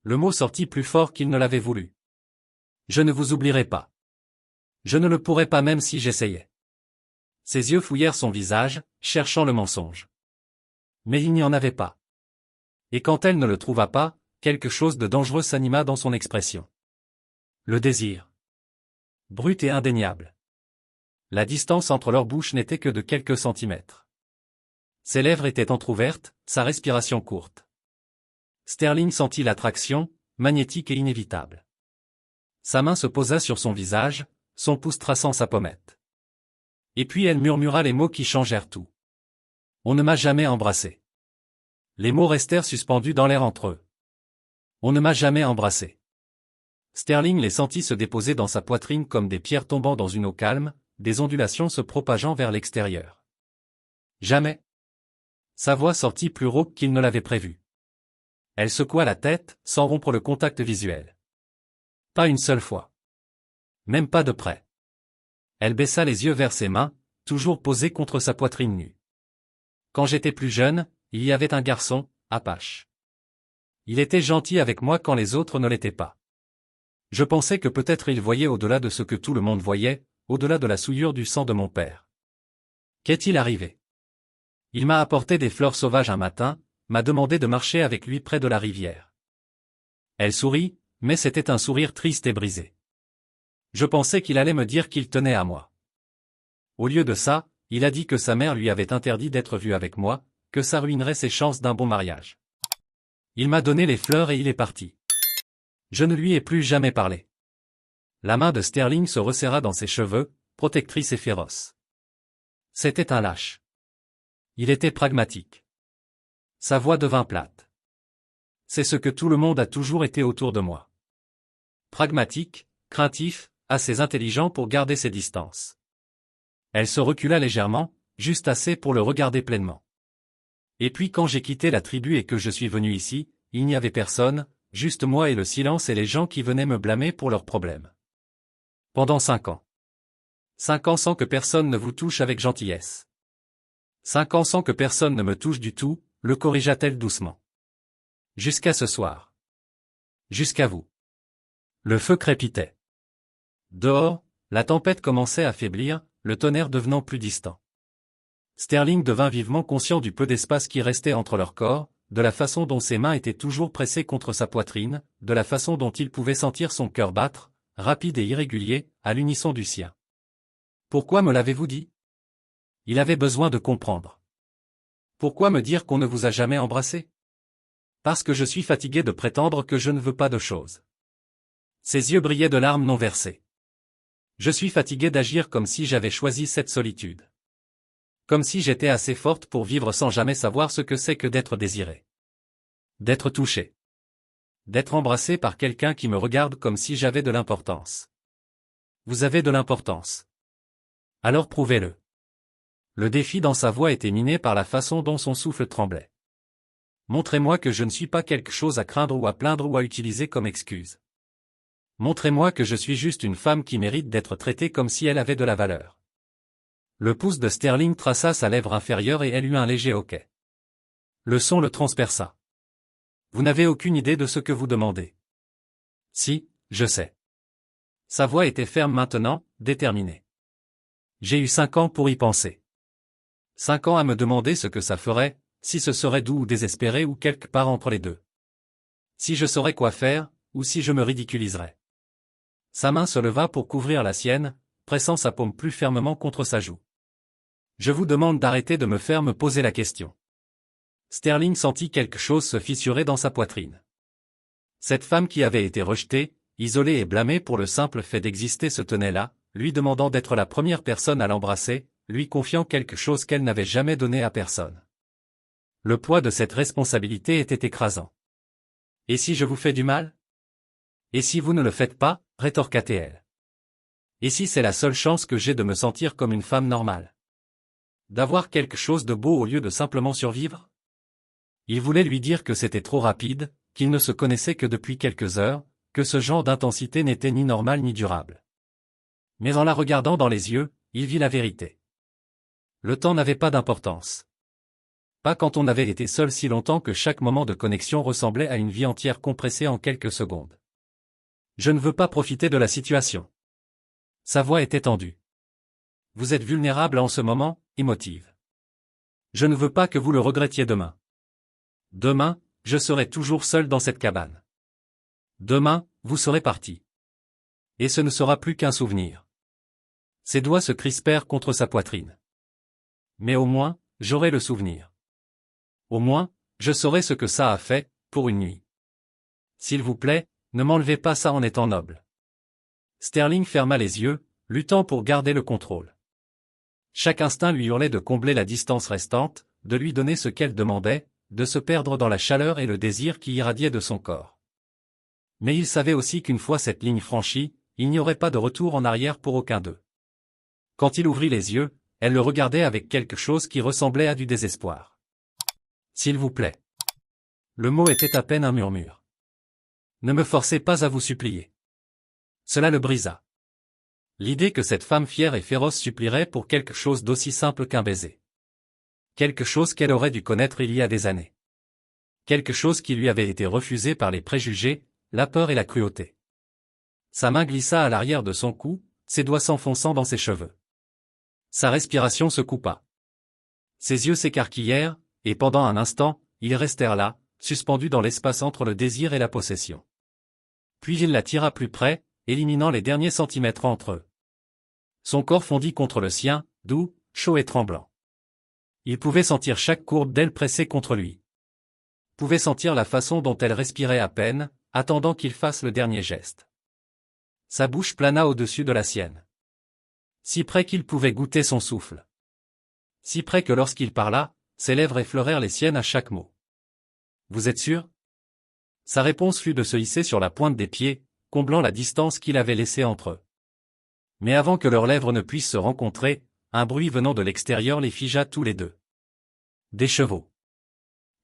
Le mot sortit plus fort qu'il ne l'avait voulu. Je ne vous oublierai pas. Je ne le pourrais pas même si j'essayais. Ses yeux fouillèrent son visage, cherchant le mensonge. Mais il n'y en avait pas. Et quand elle ne le trouva pas, quelque chose de dangereux s'anima dans son expression. Le désir. Brut et indéniable. La distance entre leurs bouches n'était que de quelques centimètres. Ses lèvres étaient entr'ouvertes, sa respiration courte. Sterling sentit l'attraction, magnétique et inévitable. Sa main se posa sur son visage, son pouce traçant sa pommette. Et puis elle murmura les mots qui changèrent tout. On ne m'a jamais embrassé. Les mots restèrent suspendus dans l'air entre eux. On ne m'a jamais embrassé. Sterling les sentit se déposer dans sa poitrine comme des pierres tombant dans une eau calme, des ondulations se propageant vers l'extérieur. Jamais. Sa voix sortit plus rauque qu'il ne l'avait prévu. Elle secoua la tête, sans rompre le contact visuel. Pas une seule fois. Même pas de près. Elle baissa les yeux vers ses mains, toujours posées contre sa poitrine nue. Quand j'étais plus jeune, il y avait un garçon, Apache. Il était gentil avec moi quand les autres ne l'étaient pas. Je pensais que peut-être il voyait au-delà de ce que tout le monde voyait, au-delà de la souillure du sang de mon père. Qu'est-il arrivé? Il m'a apporté des fleurs sauvages un matin, m'a demandé de marcher avec lui près de la rivière. Elle sourit, mais c'était un sourire triste et brisé. Je pensais qu'il allait me dire qu'il tenait à moi. Au lieu de ça, il a dit que sa mère lui avait interdit d'être vu avec moi, que ça ruinerait ses chances d'un bon mariage. Il m'a donné les fleurs et il est parti. Je ne lui ai plus jamais parlé. La main de Sterling se resserra dans ses cheveux, protectrice et féroce. C'était un lâche. Il était pragmatique. Sa voix devint plate. C'est ce que tout le monde a toujours été autour de moi. Pragmatique, craintif, assez intelligent pour garder ses distances. Elle se recula légèrement, juste assez pour le regarder pleinement. Et puis quand j'ai quitté la tribu et que je suis venu ici, il n'y avait personne, juste moi et le silence et les gens qui venaient me blâmer pour leurs problèmes. Pendant 5 ans. 5 ans sans que personne ne vous touche avec gentillesse. 5 ans sans que personne ne me touche du tout, le corrigea-t-elle doucement. Jusqu'à ce soir. Jusqu'à vous. Le feu crépitait. Dehors, la tempête commençait à faiblir, le tonnerre devenant plus distant. Sterling devint vivement conscient du peu d'espace qui restait entre leurs corps, de la façon dont ses mains étaient toujours pressées contre sa poitrine, de la façon dont il pouvait sentir son cœur battre, rapide et irrégulier, à l'unisson du sien. Pourquoi me l'avez-vous dit? Il avait besoin de comprendre. Pourquoi me dire qu'on ne vous a jamais embrassé? Parce que je suis fatigué de prétendre que je ne veux pas de choses. Ses yeux brillaient de larmes non versées. Je suis fatigué d'agir comme si j'avais choisi cette solitude. Comme si j'étais assez forte pour vivre sans jamais savoir ce que c'est que d'être désiré. D'être touché. D'être embrassé par quelqu'un qui me regarde comme si j'avais de l'importance. Vous avez de l'importance. Alors prouvez-le. Le défi dans sa voix était miné par la façon dont son souffle tremblait. Montrez-moi que je ne suis pas quelque chose à craindre ou à plaindre ou à utiliser comme excuse. Montrez-moi que je suis juste une femme qui mérite d'être traitée comme si elle avait de la valeur. Le pouce de Sterling traça sa lèvre inférieure et elle eut un léger hoquet. Le son le transperça. Vous n'avez aucune idée de ce que vous demandez. Si, je sais. Sa voix était ferme maintenant, déterminée. J'ai eu 5 ans pour y penser. 5 ans à me demander ce que ça ferait, si ce serait doux ou désespéré ou quelque part entre les deux. Si je saurais quoi faire, ou si je me ridiculiserais. Sa main se leva pour couvrir la sienne, pressant sa paume plus fermement contre sa joue. Je vous demande d'arrêter de me faire me poser la question. Sterling sentit quelque chose se fissurer dans sa poitrine. Cette femme qui avait été rejetée, isolée et blâmée pour le simple fait d'exister se tenait là, lui demandant d'être la première personne à l'embrasser, lui confiant quelque chose qu'elle n'avait jamais donné à personne. Le poids de cette responsabilité était écrasant. « Et si je vous fais du mal ? Et si vous ne le faites pas ?» rétorqua-t-elle. « Et si c'est la seule chance que j'ai de me sentir comme une femme normale ? D'avoir quelque chose de beau au lieu de simplement survivre ?» Il voulait lui dire que c'était trop rapide, qu'ils ne se connaissaient que depuis quelques heures, que ce genre d'intensité n'était ni normal ni durable. Mais en la regardant dans les yeux, il vit la vérité. Le temps n'avait pas d'importance. Pas quand on avait été seul si longtemps que chaque moment de connexion ressemblait à une vie entière compressée en quelques secondes. Je ne veux pas profiter de la situation. Sa voix était tendue. Vous êtes vulnérable en ce moment, émotive. Je ne veux pas que vous le regrettiez demain. Demain, je serai toujours seul dans cette cabane. Demain, vous serez parti. Et ce ne sera plus qu'un souvenir. Ses doigts se crispèrent contre sa poitrine. Mais au moins, j'aurai le souvenir. Au moins, je saurai ce que ça a fait, pour une nuit. S'il vous plaît, ne m'enlevez pas ça en étant noble. Sterling ferma les yeux, luttant pour garder le contrôle. Chaque instinct lui hurlait de combler la distance restante, de lui donner ce qu'elle demandait, de se perdre dans la chaleur et le désir qui irradiait de son corps. Mais il savait aussi qu'une fois cette ligne franchie, il n'y aurait pas de retour en arrière pour aucun d'eux. Quand il ouvrit les yeux, elle le regardait avec quelque chose qui ressemblait à du désespoir. « S'il vous plaît. » Le mot était à peine un murmure. « Ne me forcez pas à vous supplier. » Cela le brisa. L'idée que cette femme fière et féroce supplierait pour quelque chose d'aussi simple qu'un baiser. Quelque chose qu'elle aurait dû connaître il y a des années. Quelque chose qui lui avait été refusé par les préjugés, la peur et la cruauté. Sa main glissa à l'arrière de son cou, ses doigts s'enfonçant dans ses cheveux. Sa respiration se coupa. Ses yeux s'écarquillèrent, et pendant un instant, ils restèrent là, suspendus dans l'espace entre le désir et la possession. Puis il la tira plus près, éliminant les derniers centimètres entre eux. Son corps fondit contre le sien, doux, chaud et tremblant. Il pouvait sentir chaque courbe d'elle pressée contre lui. Pouvait sentir la façon dont elle respirait à peine, attendant qu'il fasse le dernier geste. Sa bouche plana au-dessus de la sienne. Si près qu'il pouvait goûter son souffle. Si près que lorsqu'il parla, ses lèvres effleurèrent les siennes à chaque mot. « Vous êtes sûr ?» Sa réponse fut de se hisser sur la pointe des pieds, comblant la distance qu'il avait laissée entre eux. Mais avant que leurs lèvres ne puissent se rencontrer, un bruit venant de l'extérieur les figea tous les deux. Des chevaux.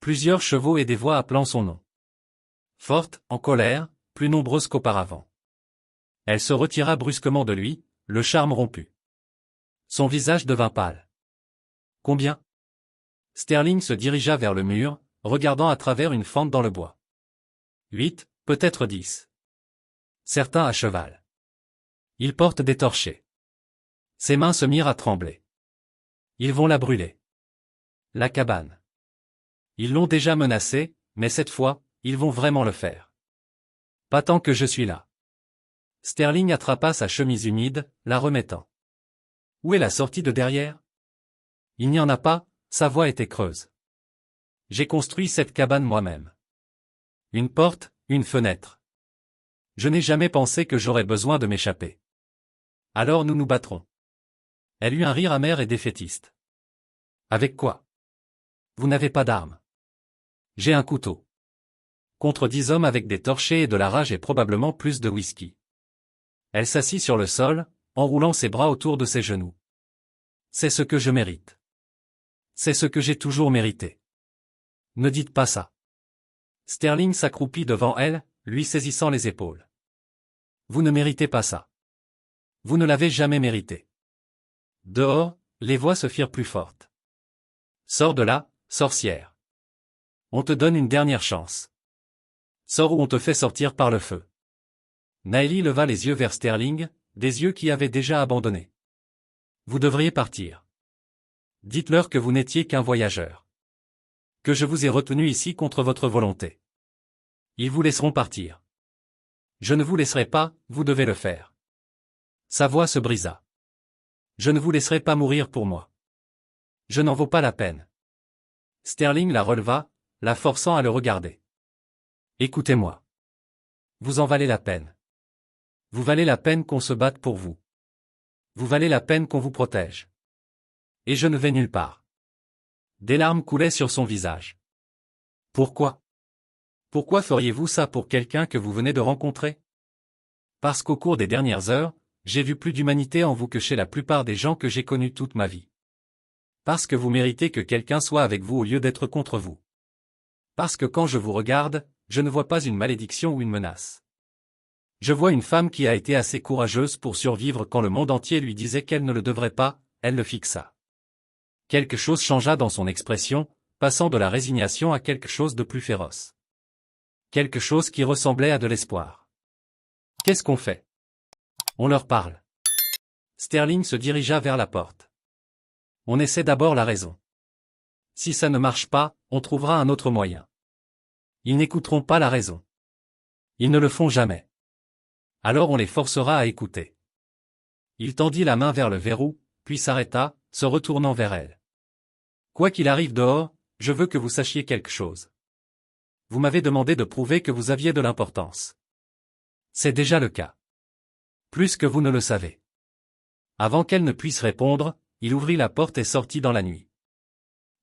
Plusieurs chevaux et des voix appelant son nom. Forte, en colère, plus nombreuse qu'auparavant. Elle se retira brusquement de lui, le charme rompu. Son visage devint pâle. Combien ? Sterling se dirigea vers le mur, regardant à travers une fente dans le bois. 8, peut-être 10. Certains à cheval. Ils portent des torchets. Ses mains se mirent à trembler. Ils vont la brûler. La cabane. Ils l'ont déjà menacée, mais cette fois, ils vont vraiment le faire. Pas tant que je suis là. Sterling attrapa sa chemise humide, la remettant. Où est la sortie de derrière ? Il n'y en a pas, sa voix était creuse. J'ai construit cette cabane moi-même. Une porte, une fenêtre. Je n'ai jamais pensé que j'aurais besoin de m'échapper. Alors nous nous battrons. Elle eut un rire amer et défaitiste. Avec quoi ? Vous n'avez pas d'armes. J'ai un couteau. Contre 10 hommes avec des torchets et de la rage et probablement plus de whisky. Elle s'assit sur le sol, enroulant ses bras autour de ses genoux. C'est ce que je mérite. C'est ce que j'ai toujours mérité. Ne dites pas ça. Sterling s'accroupit devant elle, lui saisissant les épaules. Vous ne méritez pas ça. Vous ne l'avez jamais mérité. Dehors, les voix se firent plus fortes. Sors de là, sorcière. On te donne une dernière chance. Sors ou on te fait sortir par le feu. Naëlie leva les yeux vers Sterling, des yeux qui avaient déjà abandonné. Vous devriez partir. Dites-leur que vous n'étiez qu'un voyageur. Que je vous ai retenu ici contre votre volonté. Ils vous laisseront partir. Je ne vous laisserai pas, vous devez le faire. Sa voix se brisa. Je ne vous laisserai pas mourir pour moi. Je n'en vaux pas la peine. Sterling la releva, la forçant à le regarder. Écoutez-moi. Vous en valez la peine. Vous valez la peine qu'on se batte pour vous. Vous valez la peine qu'on vous protège. Et je ne vais nulle part. Des larmes coulaient sur son visage. Pourquoi? Pourquoi feriez-vous ça pour quelqu'un que vous venez de rencontrer? Parce qu'au cours des dernières heures, j'ai vu plus d'humanité en vous que chez la plupart des gens que j'ai connus toute ma vie. Parce que vous méritez que quelqu'un soit avec vous au lieu d'être contre vous. Parce que quand je vous regarde, je ne vois pas une malédiction ou une menace. Je vois une femme qui a été assez courageuse pour survivre quand le monde entier lui disait qu'elle ne le devrait pas, elle le fixa. Quelque chose changea dans son expression, passant de la résignation à quelque chose de plus féroce. Quelque chose qui ressemblait à de l'espoir. Qu'est-ce qu'on fait? On leur parle. Sterling se dirigea vers la porte. On essaie d'abord la raison. Si ça ne marche pas, on trouvera un autre moyen. Ils n'écouteront pas la raison. Ils ne le font jamais. Alors on les forcera à écouter. Il tendit la main vers le verrou, puis s'arrêta, se retournant vers elle. Quoi qu'il arrive dehors, je veux que vous sachiez quelque chose. Vous m'avez demandé de prouver que vous aviez de l'importance. C'est déjà le cas. Plus que vous ne le savez. Avant qu'elle ne puisse répondre, il ouvrit la porte et sortit dans la nuit.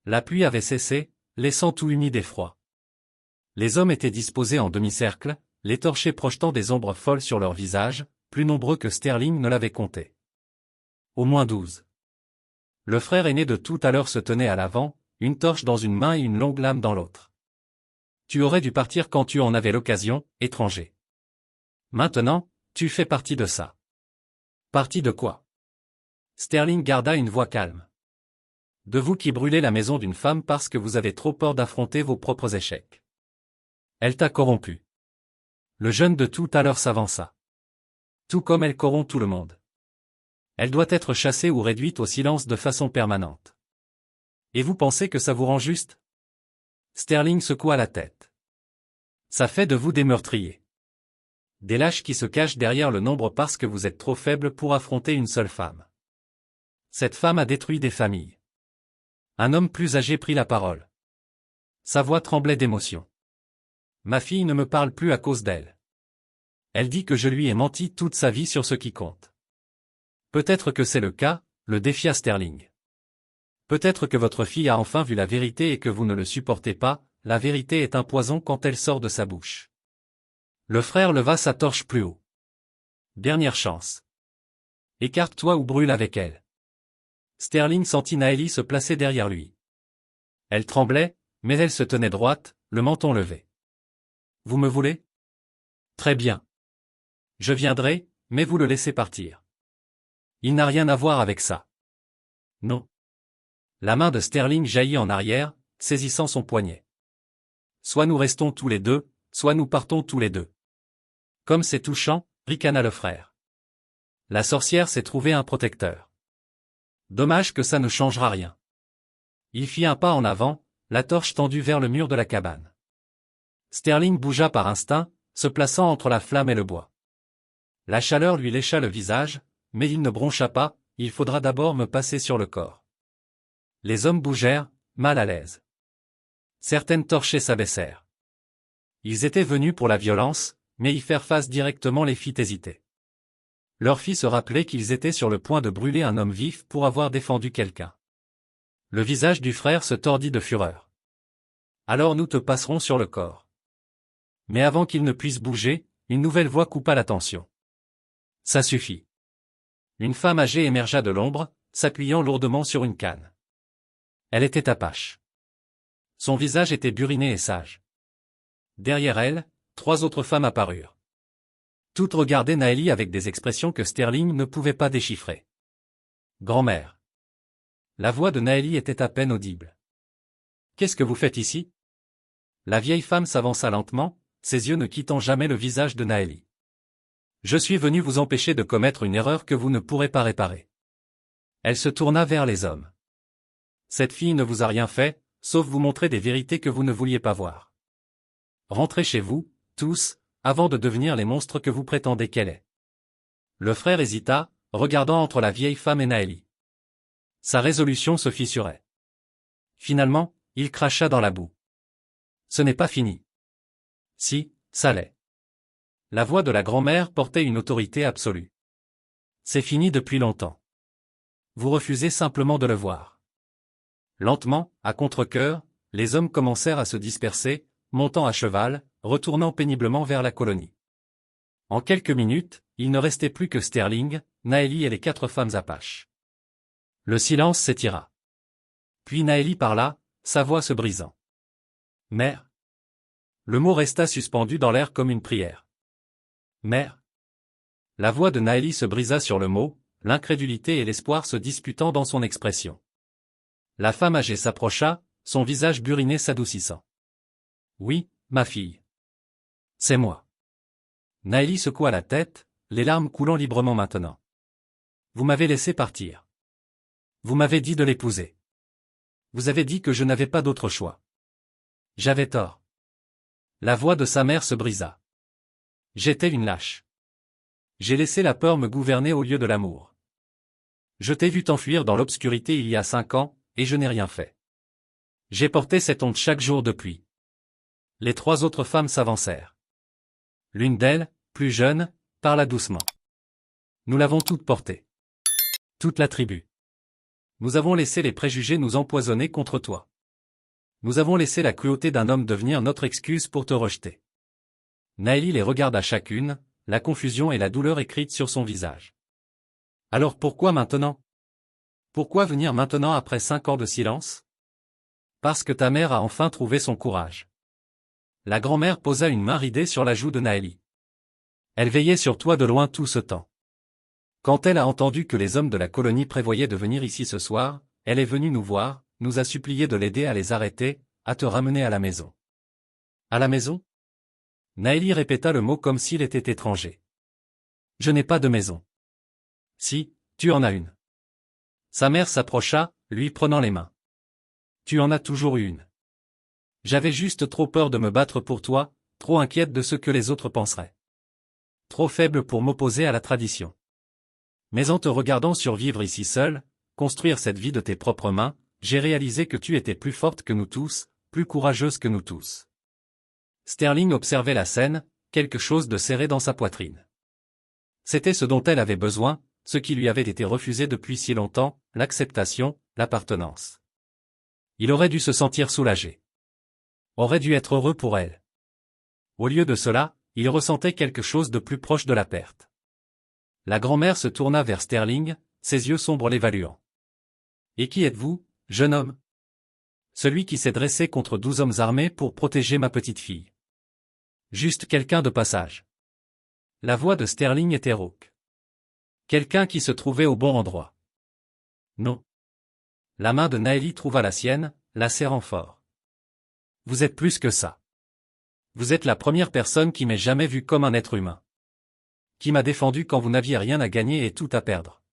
La pluie avait cessé, laissant tout humide et froid. Les hommes étaient disposés en demi-cercle, les torchers projetant des ombres folles sur leurs visages, plus nombreux que Sterling ne l'avait compté. Au moins 12. Le frère aîné de tout à l'heure se tenait à l'avant, une torche dans une main et une longue lame dans l'autre. Tu aurais dû partir quand tu en avais l'occasion, étranger. Maintenant, tu fais partie de ça. Partie de quoi? Sterling garda une voix calme. De vous qui brûlez la maison d'une femme parce que vous avez trop peur d'affronter vos propres échecs. Elle t'a corrompu. Le jeune de tout à l'heure s'avança. Tout comme elle corrompt tout le monde. Elle doit être chassée ou réduite au silence de façon permanente. Et vous pensez que ça vous rend juste? Sterling secoua la tête. Ça fait de vous des meurtriers. Des lâches qui se cachent derrière le nombre parce que vous êtes trop faible pour affronter une seule femme. Cette femme a détruit des familles. Un homme plus âgé prit la parole. Sa voix tremblait d'émotion. Ma fille ne me parle plus à cause d'elle. Elle dit que je lui ai menti toute sa vie sur ce qui compte. Peut-être que c'est le cas, le défia Sterling. Peut-être que votre fille a enfin vu la vérité et que vous ne le supportez pas, la vérité est un poison quand elle sort de sa bouche. Le frère leva sa torche plus haut. Dernière chance. Écarte-toi ou brûle avec elle. Sterling sentit Naëlie se placer derrière lui. Elle tremblait, mais elle se tenait droite, le menton levé. Vous me voulez? Très bien. Je viendrai, mais vous le laissez partir. Il n'a rien à voir avec ça. Non. La main de Sterling jaillit en arrière, saisissant son poignet. Soit nous restons tous les deux, soit nous partons tous les deux. Comme c'est touchant, ricana le frère. La sorcière s'est trouvée un protecteur. Dommage que ça ne changera rien. Il fit un pas en avant, la torche tendue vers le mur de la cabane. Sterling bougea par instinct, se plaçant entre la flamme et le bois. La chaleur lui lécha le visage, mais il ne broncha pas, il faudra d'abord me passer sur le corps. Les hommes bougèrent, mal à l'aise. Certaines torchées s'abaissèrent. Ils étaient venus pour la violence, mais y faire face directement les fit hésiter. Leur fit se rappeler qu'ils étaient sur le point de brûler un homme vif pour avoir défendu quelqu'un. Le visage du frère se tordit de fureur. Alors nous te passerons sur le corps. Mais avant qu'il ne puisse bouger, une nouvelle voix coupa l'attention. Ça suffit. Une femme âgée émergea de l'ombre, s'appuyant lourdement sur une canne. Elle était apache. Son visage était buriné et sage. Derrière elle, 3 autres femmes apparurent. Toutes regardaient Naëlie avec des expressions que Sterling ne pouvait pas déchiffrer. Grand-mère. La voix de Naëlie était à peine audible. Qu'est-ce que vous faites ici? La vieille femme s'avança lentement, ses yeux ne quittant jamais le visage de Naëlie. Je suis venu vous empêcher de commettre une erreur que vous ne pourrez pas réparer. Elle se tourna vers les hommes. Cette fille ne vous a rien fait, sauf vous montrer des vérités que vous ne vouliez pas voir. Rentrez chez vous, tous, avant de devenir les monstres que vous prétendez qu'elle est. Le frère hésita, regardant entre la vieille femme et Naëli. Sa résolution se fissurait. Finalement, il cracha dans la boue. Ce n'est pas fini. Si, ça l'est. La voix de la grand-mère portait une autorité absolue. C'est fini depuis longtemps. Vous refusez simplement de le voir. Lentement, à contre-cœur, les hommes commencèrent à se disperser, montant à cheval, retournant péniblement vers la colonie. En quelques minutes, il ne restait plus que Sterling, Naëli et les 4 femmes apaches. Le silence s'étira. Puis Naëli parla, sa voix se brisant. Mère. Le mot resta suspendu dans l'air comme une prière. Mère. La voix de Naëli se brisa sur le mot, l'incrédulité et l'espoir se disputant dans son expression. La femme âgée s'approcha, son visage buriné s'adoucissant. Oui, ma fille. C'est moi. Naëli secoua la tête, les larmes coulant librement maintenant. Vous m'avez laissé partir. Vous m'avez dit de l'épouser. Vous avez dit que je n'avais pas d'autre choix. J'avais tort. La voix de sa mère se brisa. J'étais une lâche. J'ai laissé la peur me gouverner au lieu de l'amour. Je t'ai vu t'enfuir dans l'obscurité il y a 5 ans, et je n'ai rien fait. J'ai porté cette honte chaque jour depuis. Les 3 autres femmes s'avancèrent. L'une d'elles, plus jeune, parla doucement. Nous l'avons toute portée. Toute la tribu. Nous avons laissé les préjugés nous empoisonner contre toi. Nous avons laissé la cruauté d'un homme devenir notre excuse pour te rejeter. Naëli les regarda chacune, la confusion et la douleur écrites sur son visage. Alors pourquoi maintenant? Pourquoi venir maintenant après 5 ans de silence? Parce que ta mère a enfin trouvé son courage. La grand-mère posa une main ridée sur la joue de Naëli. Elle veillait sur toi de loin tout ce temps. Quand elle a entendu que les hommes de la colonie prévoyaient de venir ici ce soir, elle est venue nous voir, nous a supplié de l'aider à les arrêter, à te ramener à la maison. À la maison? Naëli répéta le mot comme s'il était étranger. Je n'ai pas de maison. Si, tu en as une. Sa mère s'approcha, lui prenant les mains. Tu en as toujours eu une. J'avais juste trop peur de me battre pour toi, trop inquiète de ce que les autres penseraient. Trop faible pour m'opposer à la tradition. Mais en te regardant survivre ici seule, construire cette vie de tes propres mains, j'ai réalisé que tu étais plus forte que nous tous, plus courageuse que nous tous. Sterling observait la scène, quelque chose de serré dans sa poitrine. C'était ce dont elle avait besoin, ce qui lui avait été refusé depuis si longtemps, l'acceptation, l'appartenance. Il aurait dû se sentir soulagé. Aurait dû être heureux pour elle. Au lieu de cela, il ressentait quelque chose de plus proche de la perte. La grand-mère se tourna vers Sterling, ses yeux sombres l'évaluant. Et qui êtes-vous, jeune homme? Celui qui s'est dressé contre 12 hommes armés pour protéger ma petite fille. Juste quelqu'un de passage. La voix de Sterling était rauque. Quelqu'un qui se trouvait au bon endroit. Non. La main de Naëli trouva la sienne, la serrant fort. Vous êtes plus que ça. Vous êtes la première personne qui m'ait jamais vu comme un être humain. Qui m'a défendu quand vous n'aviez rien à gagner et tout à perdre.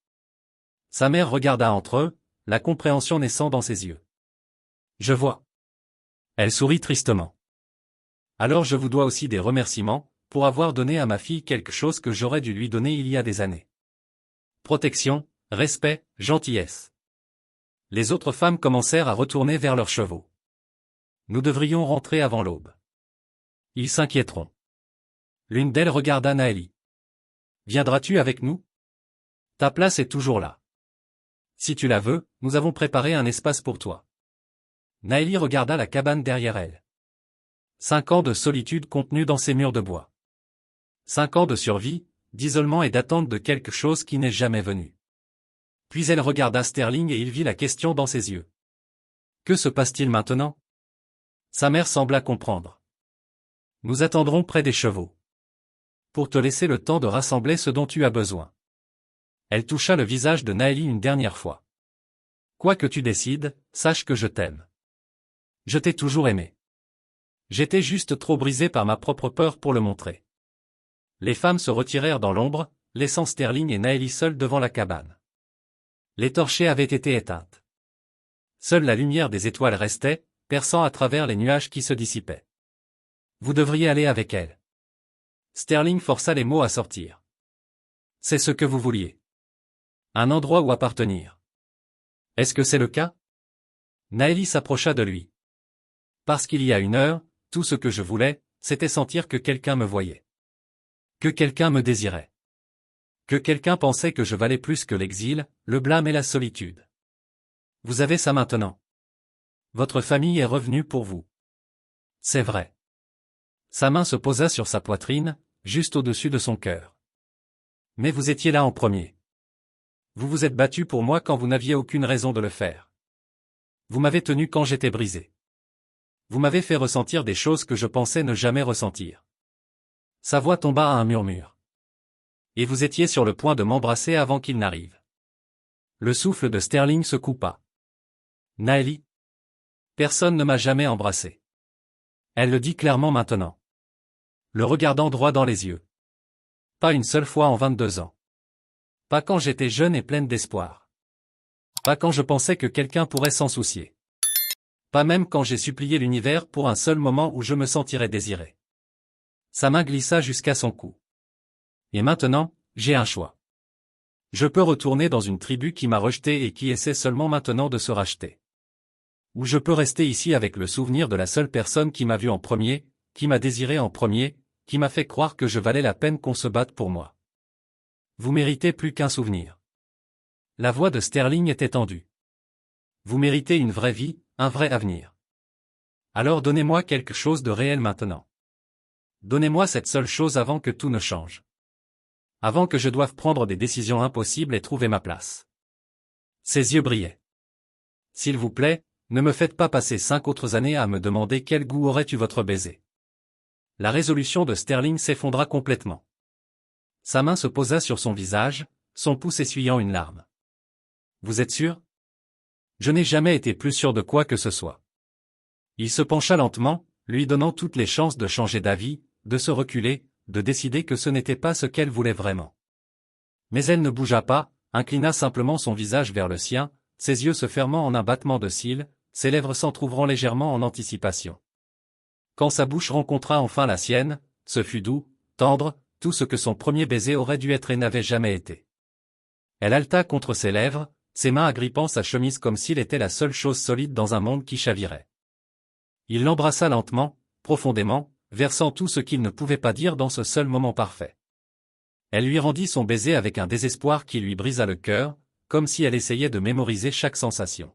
Sa mère regarda entre eux, la compréhension naissant dans ses yeux. Je vois. Elle sourit tristement. Alors je vous dois aussi des remerciements, pour avoir donné à ma fille quelque chose que j'aurais dû lui donner il y a des années. Protection, respect, gentillesse. Les autres femmes commencèrent à retourner vers leurs chevaux. Nous devrions rentrer avant l'aube. Ils s'inquiéteront. L'une d'elles regarda Naëli. Viendras-tu avec nous? Ta place est toujours là. Si tu la veux, nous avons préparé un espace pour toi. Naëli regarda la cabane derrière elle. 5 ans de solitude contenus dans ces murs de bois. 5 ans de survie, d'isolement et d'attente de quelque chose qui n'est jamais venu. Puis elle regarda Sterling et il vit la question dans ses yeux. Que se passe-t-il maintenant? Sa mère sembla comprendre. Nous attendrons près des chevaux. Pour te laisser le temps de rassembler ce dont tu as besoin. Elle toucha le visage de Naëli une dernière fois. Quoi que tu décides, sache que je t'aime. Je t'ai toujours aimé. J'étais juste trop brisé par ma propre peur pour le montrer. Les femmes se retirèrent dans l'ombre, laissant Sterling et Naëli seuls devant la cabane. Les torchets avaient été éteintes. Seule la lumière des étoiles restait, perçant à travers les nuages qui se dissipaient. Vous devriez aller avec elle. Sterling força les mots à sortir. C'est ce que vous vouliez. Un endroit où appartenir. Est-ce que c'est le cas? Naëlie s'approcha de lui. Parce qu'il y a 1 heure, tout ce que je voulais, c'était sentir que quelqu'un me voyait. Que quelqu'un me désirait. Que quelqu'un pensait que je valais plus que l'exil, le blâme et la solitude. Vous avez ça maintenant. Votre famille est revenue pour vous. C'est vrai. Sa main se posa sur sa poitrine, juste au-dessus de son cœur. Mais vous étiez là en premier. Vous vous êtes battu pour moi quand vous n'aviez aucune raison de le faire. Vous m'avez tenu quand j'étais brisé. Vous m'avez fait ressentir des choses que je pensais ne jamais ressentir. Sa voix tomba à un murmure. Et vous étiez sur le point de m'embrasser avant qu'il n'arrive. Le souffle de Sterling se coupa. Naëlie. Personne ne m'a jamais embrassé. Elle le dit clairement maintenant. Le regardant droit dans les yeux. Pas une seule fois en 22 ans. Pas quand j'étais jeune et pleine d'espoir. Pas quand je pensais que quelqu'un pourrait s'en soucier. Pas même quand j'ai supplié l'univers pour un seul moment où je me sentirais désiré. Sa main glissa jusqu'à son cou. Et maintenant, j'ai un choix. Je peux retourner dans une tribu qui m'a rejeté et qui essaie seulement maintenant de se racheter. Ou je peux rester ici avec le souvenir de la seule personne qui m'a vu en premier, qui m'a désiré en premier, qui m'a fait croire que je valais la peine qu'on se batte pour moi. Vous méritez plus qu'un souvenir. La voix de Sterling était tendue. Vous méritez une vraie vie, un vrai avenir. Alors donnez-moi quelque chose de réel maintenant. Donnez-moi cette seule chose avant que tout ne change. Avant que je doive prendre des décisions impossibles et trouver ma place. Ses yeux brillaient. S'il vous plaît, ne me faites pas passer 5 autres années à me demander quel goût aurait eu votre baiser. La résolution de Sterling s'effondra complètement. Sa main se posa sur son visage, son pouce essuyant une larme. Vous êtes sûr? Je n'ai jamais été plus sûr de quoi que ce soit. Il se pencha lentement, lui donnant toutes les chances de changer d'avis, de se reculer, de décider que ce n'était pas ce qu'elle voulait vraiment. Mais elle ne bougea pas, inclina simplement son visage vers le sien, ses yeux se fermant en un battement de cils, ses lèvres s'entr'ouvrant légèrement en anticipation. Quand sa bouche rencontra enfin la sienne, ce fut doux, tendre, tout ce que son premier baiser aurait dû être et n'avait jamais été. Elle haleta contre ses lèvres, ses mains agrippant sa chemise comme s'il était la seule chose solide dans un monde qui chavirait. Il l'embrassa lentement, profondément, versant tout ce qu'il ne pouvait pas dire dans ce seul moment parfait. Elle lui rendit son baiser avec un désespoir qui lui brisa le cœur, comme si elle essayait de mémoriser chaque sensation.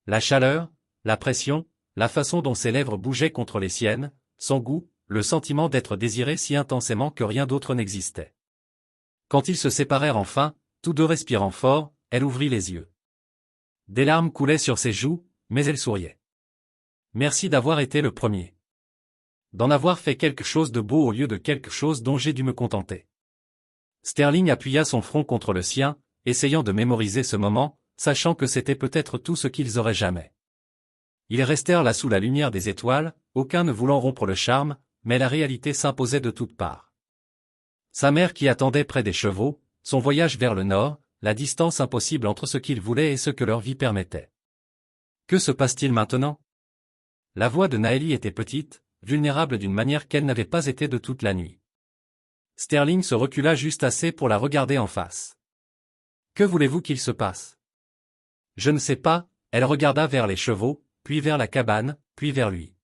La chaleur, la pression, la façon dont ses lèvres bougeaient contre les siennes, son goût, le sentiment d'être désiré si intensément que rien d'autre n'existait. Quand ils se séparèrent enfin, tous deux respirant fort, elle ouvrit les yeux. Des larmes coulaient sur ses joues, mais elle souriait. Merci d'avoir été le premier. D'en avoir fait quelque chose de beau au lieu de quelque chose dont j'ai dû me contenter. Sterling appuya son front contre le sien, essayant de mémoriser ce moment, sachant que c'était peut-être tout ce qu'ils auraient jamais. Ils restèrent là sous la lumière des étoiles, aucun ne voulant rompre le charme, mais la réalité s'imposait de toutes parts. Sa mère qui attendait près des chevaux, son voyage vers le nord, la distance impossible entre ce qu'ils voulaient et ce que leur vie permettait. Que se passe-t-il maintenant? La voix de Naëlie était petite, vulnérable d'une manière qu'elle n'avait pas été de toute la nuit. Sterling se recula juste assez pour la regarder en face. Que voulez-vous qu'il se passe? Je ne sais pas, elle regarda vers les chevaux, puis vers la cabane, puis vers lui.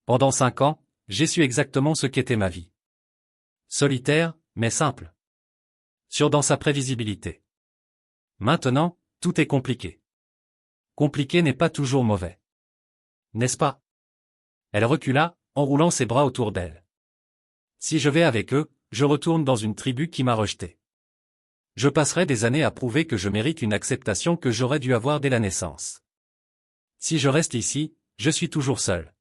Pendant 5 ans, j'ai su exactement ce qu'était ma vie. Solitaire, mais simple. Sûr dans sa prévisibilité. Maintenant, tout est compliqué. Compliqué n'est pas toujours mauvais. N'est-ce pas? Elle recula, enroulant ses bras autour d'elle. Si je vais avec eux, je retourne dans une tribu qui m'a rejeté. Je passerai des années à prouver que je mérite une acceptation que j'aurais dû avoir dès la naissance. Si je reste ici, je suis toujours seul.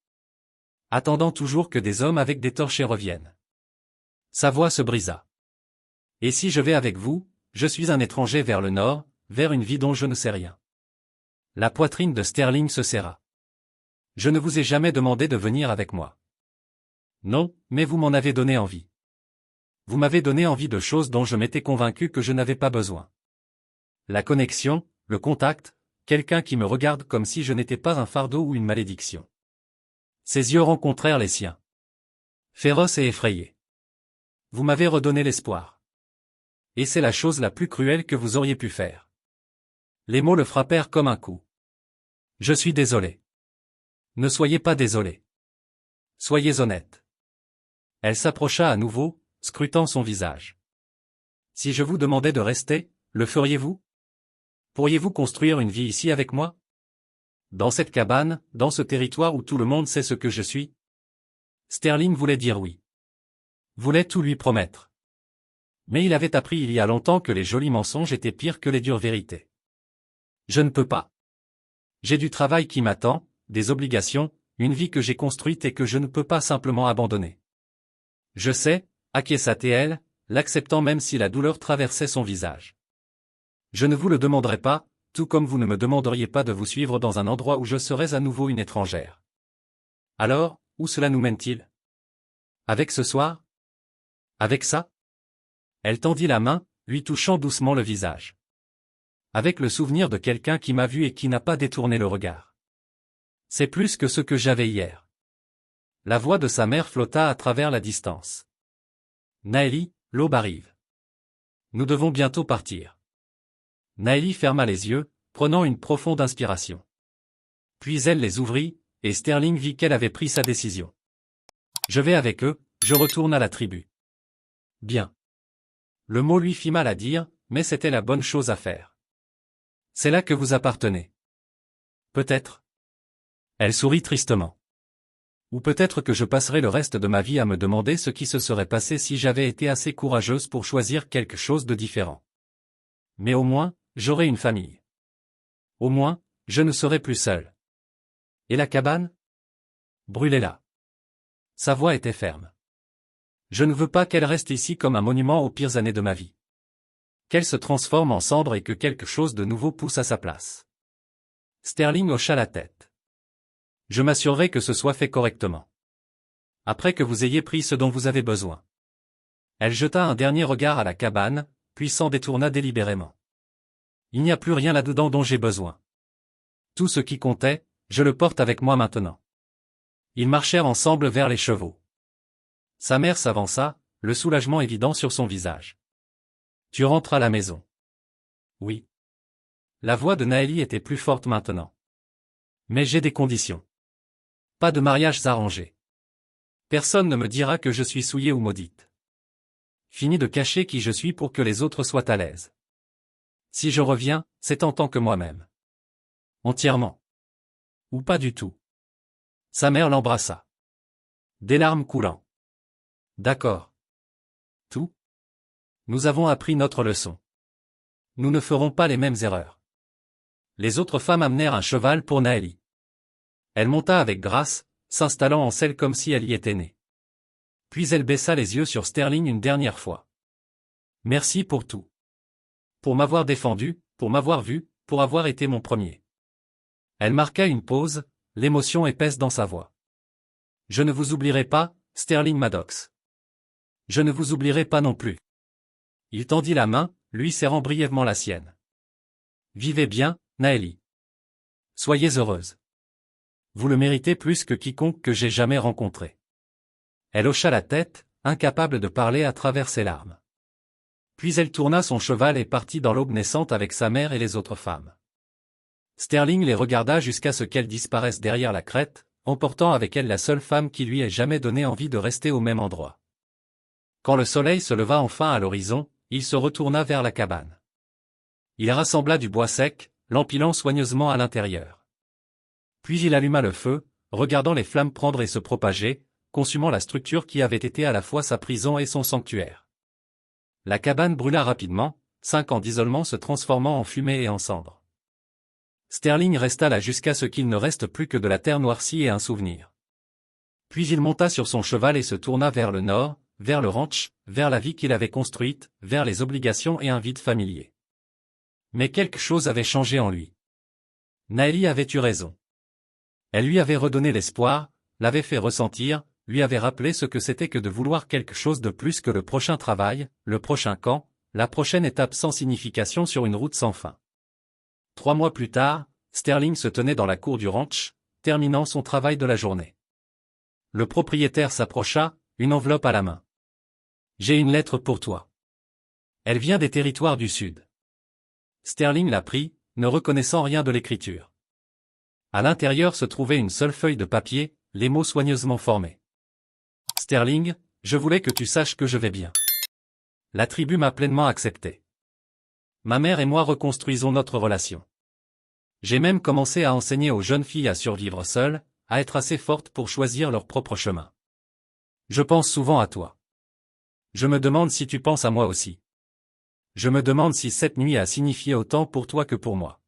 Attendant toujours que des hommes avec des torchers reviennent. Sa voix se brisa. Et si je vais avec vous, je suis un étranger vers le nord, vers une vie dont je ne sais rien. La poitrine de Sterling se serra. Je ne vous ai jamais demandé de venir avec moi. Non, mais vous m'en avez donné envie. Vous m'avez donné envie de choses dont je m'étais convaincu que je n'avais pas besoin. La connexion, le contact, quelqu'un qui me regarde comme si je n'étais pas un fardeau ou une malédiction. Ses yeux rencontrèrent les siens. Féroces et effrayés. Vous m'avez redonné l'espoir. Et c'est la chose la plus cruelle que vous auriez pu faire. Les mots le frappèrent comme un coup. Je suis désolé. Ne soyez pas désolé. Soyez honnête. Elle s'approcha à nouveau, scrutant son visage. Si je vous demandais de rester, le feriez-vous? Pourriez-vous construire une vie ici avec moi? Dans cette cabane, dans ce territoire où tout le monde sait ce que je suis? Sterling voulait dire oui. Voulait tout lui promettre. Mais il avait appris il y a longtemps que les jolis mensonges étaient pires que les dures vérités. Je ne peux pas. J'ai du travail qui m'attend, des obligations, une vie que j'ai construite et que je ne peux pas simplement abandonner. Je sais, acquiesça-t-elle, l'acceptant même si la douleur traversait son visage. Je ne vous le demanderai pas, tout comme vous ne me demanderiez pas de vous suivre dans un endroit où je serais à nouveau une étrangère. Alors, où cela nous mène-t-il? Avec ce soir? Avec ça? Elle tendit la main, lui touchant doucement le visage. Avec le souvenir de quelqu'un qui m'a vu et qui n'a pas détourné le regard. C'est plus que ce que j'avais hier. La voix de sa mère flotta à travers la distance. Naëlie, l'aube arrive. Nous devons bientôt partir. Naëlie ferma les yeux, prenant une profonde inspiration. Puis elle les ouvrit, et Sterling vit qu'elle avait pris sa décision. Je vais avec eux, je retourne à la tribu. Bien. Le mot lui fit mal à dire, mais c'était la bonne chose à faire. C'est là que vous appartenez. Peut-être. Elle sourit tristement. Ou peut-être que je passerai le reste de ma vie à me demander ce qui se serait passé si j'avais été assez courageuse pour choisir quelque chose de différent. Mais au moins, j'aurai une famille. Au moins, je ne serai plus seule. Et la cabane? Brûlez-la. Sa voix était ferme. Je ne veux pas qu'elle reste ici comme un monument aux pires années de ma vie. Qu'elle se transforme en cendre et que quelque chose de nouveau pousse à sa place. Sterling hocha la tête. Je m'assurerai que ce soit fait correctement. Après que vous ayez pris ce dont vous avez besoin. Elle jeta un dernier regard à la cabane, puis s'en détourna délibérément. Il n'y a plus rien là-dedans dont j'ai besoin. Tout ce qui comptait, je le porte avec moi maintenant. Ils marchèrent ensemble vers les chevaux. Sa mère s'avança, le soulagement évident sur son visage. Tu rentres à la maison. Oui. La voix de Naëlie était plus forte maintenant. Mais j'ai des conditions. Pas de mariages arrangés. Personne ne me dira que je suis souillée ou maudite. Fini de cacher qui je suis pour que les autres soient à l'aise. Si je reviens, c'est en tant que moi-même. Entièrement. Ou pas du tout. Sa mère l'embrassa. Des larmes coulant. D'accord. Tout? Nous avons appris notre leçon. Nous ne ferons pas les mêmes erreurs. Les autres femmes amenèrent un cheval pour Naëlie. Elle monta avec grâce, s'installant en selle comme si elle y était née. Puis elle baissa les yeux sur Sterling une dernière fois. Merci pour tout. Pour m'avoir défendu, pour m'avoir vu, pour avoir été mon premier. Elle marqua une pause, l'émotion épaisse dans sa voix. Je ne vous oublierai pas, Sterling Maddox. Je ne vous oublierai pas non plus. Il tendit la main, lui serrant brièvement la sienne. Vivez bien, Naëlie. Soyez heureuse. Vous le méritez plus que quiconque que j'ai jamais rencontré. Elle hocha la tête, incapable de parler à travers ses larmes. Puis elle tourna son cheval et partit dans l'aube naissante avec sa mère et les autres femmes. Sterling les regarda jusqu'à ce qu'elles disparaissent derrière la crête, emportant avec elle la seule femme qui lui ait jamais donné envie de rester au même endroit. Quand le soleil se leva enfin à l'horizon, il se retourna vers la cabane. Il rassembla du bois sec, l'empilant soigneusement à l'intérieur. Puis il alluma le feu, regardant les flammes prendre et se propager, consumant la structure qui avait été à la fois sa prison et son sanctuaire. La cabane brûla rapidement, 5 ans d'isolement se transformant en fumée et en cendres. Sterling resta là jusqu'à ce qu'il ne reste plus que de la terre noircie et un souvenir. Puis il monta sur son cheval et se tourna vers le nord, vers le ranch, vers la vie qu'il avait construite, vers les obligations et un vide familier. Mais quelque chose avait changé en lui. Naëlie avait eu raison. Elle lui avait redonné l'espoir, l'avait fait ressentir, lui avait rappelé ce que c'était que de vouloir quelque chose de plus que le prochain travail, le prochain camp, la prochaine étape sans signification sur une route sans fin. 3 mois plus tard, Sterling se tenait dans la cour du ranch, terminant son travail de la journée. Le propriétaire s'approcha, une enveloppe à la main. « J'ai une lettre pour toi. Elle vient des territoires du Sud. » Sterling la prit, ne reconnaissant rien de l'écriture. À l'intérieur se trouvait une seule feuille de papier, les mots soigneusement formés. « Sterling, je voulais que tu saches que je vais bien. La tribu m'a pleinement accepté. Ma mère et moi reconstruisons notre relation. J'ai même commencé à enseigner aux jeunes filles à survivre seules, à être assez fortes pour choisir leur propre chemin. Je pense souvent à toi. Je me demande si tu penses à moi aussi. Je me demande si cette nuit a signifié autant pour toi que pour moi.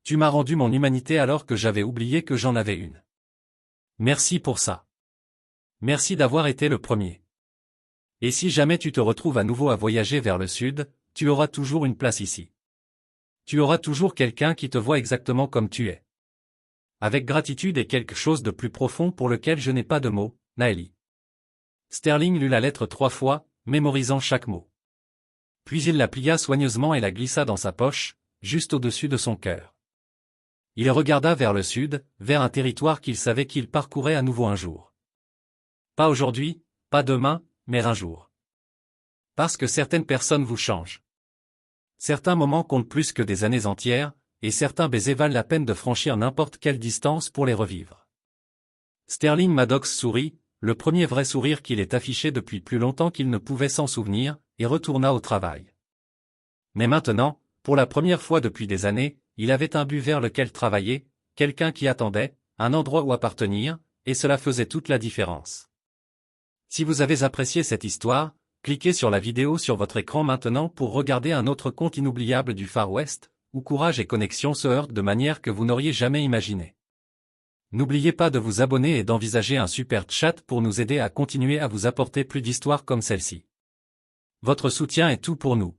Tu m'as rendu mon humanité alors que j'avais oublié que j'en avais une. Merci pour ça. Merci d'avoir été le premier. Et si jamais tu te retrouves à nouveau à voyager vers le sud, tu auras toujours une place ici. Tu auras toujours quelqu'un qui te voit exactement comme tu es. Avec gratitude et quelque chose de plus profond pour lequel je n'ai pas de mots, Naëlie. » Sterling lut la lettre 3 fois, mémorisant chaque mot. Puis il la plia soigneusement et la glissa dans sa poche, juste au-dessus de son cœur. Il regarda vers le sud, vers un territoire qu'il savait qu'il parcourait à nouveau un jour. Pas aujourd'hui, pas demain, mais un jour. Parce que certaines personnes vous changent. Certains moments comptent plus que des années entières, et certains baisers valent la peine de franchir n'importe quelle distance pour les revivre. Sterling Maddox sourit, le premier vrai sourire qu'il ait affiché depuis plus longtemps qu'il ne pouvait s'en souvenir, et retourna au travail. Mais maintenant, pour la première fois depuis des années, il avait un but vers lequel travailler, quelqu'un qui attendait, un endroit où appartenir, et cela faisait toute la différence. Si vous avez apprécié cette histoire, cliquez sur la vidéo sur votre écran maintenant pour regarder un autre conte inoubliable du Far West, où courage et connexion se heurtent de manière que vous n'auriez jamais imaginé. N'oubliez pas de vous abonner et d'envisager un super chat pour nous aider à continuer à vous apporter plus d'histoires comme celle-ci. Votre soutien est tout pour nous.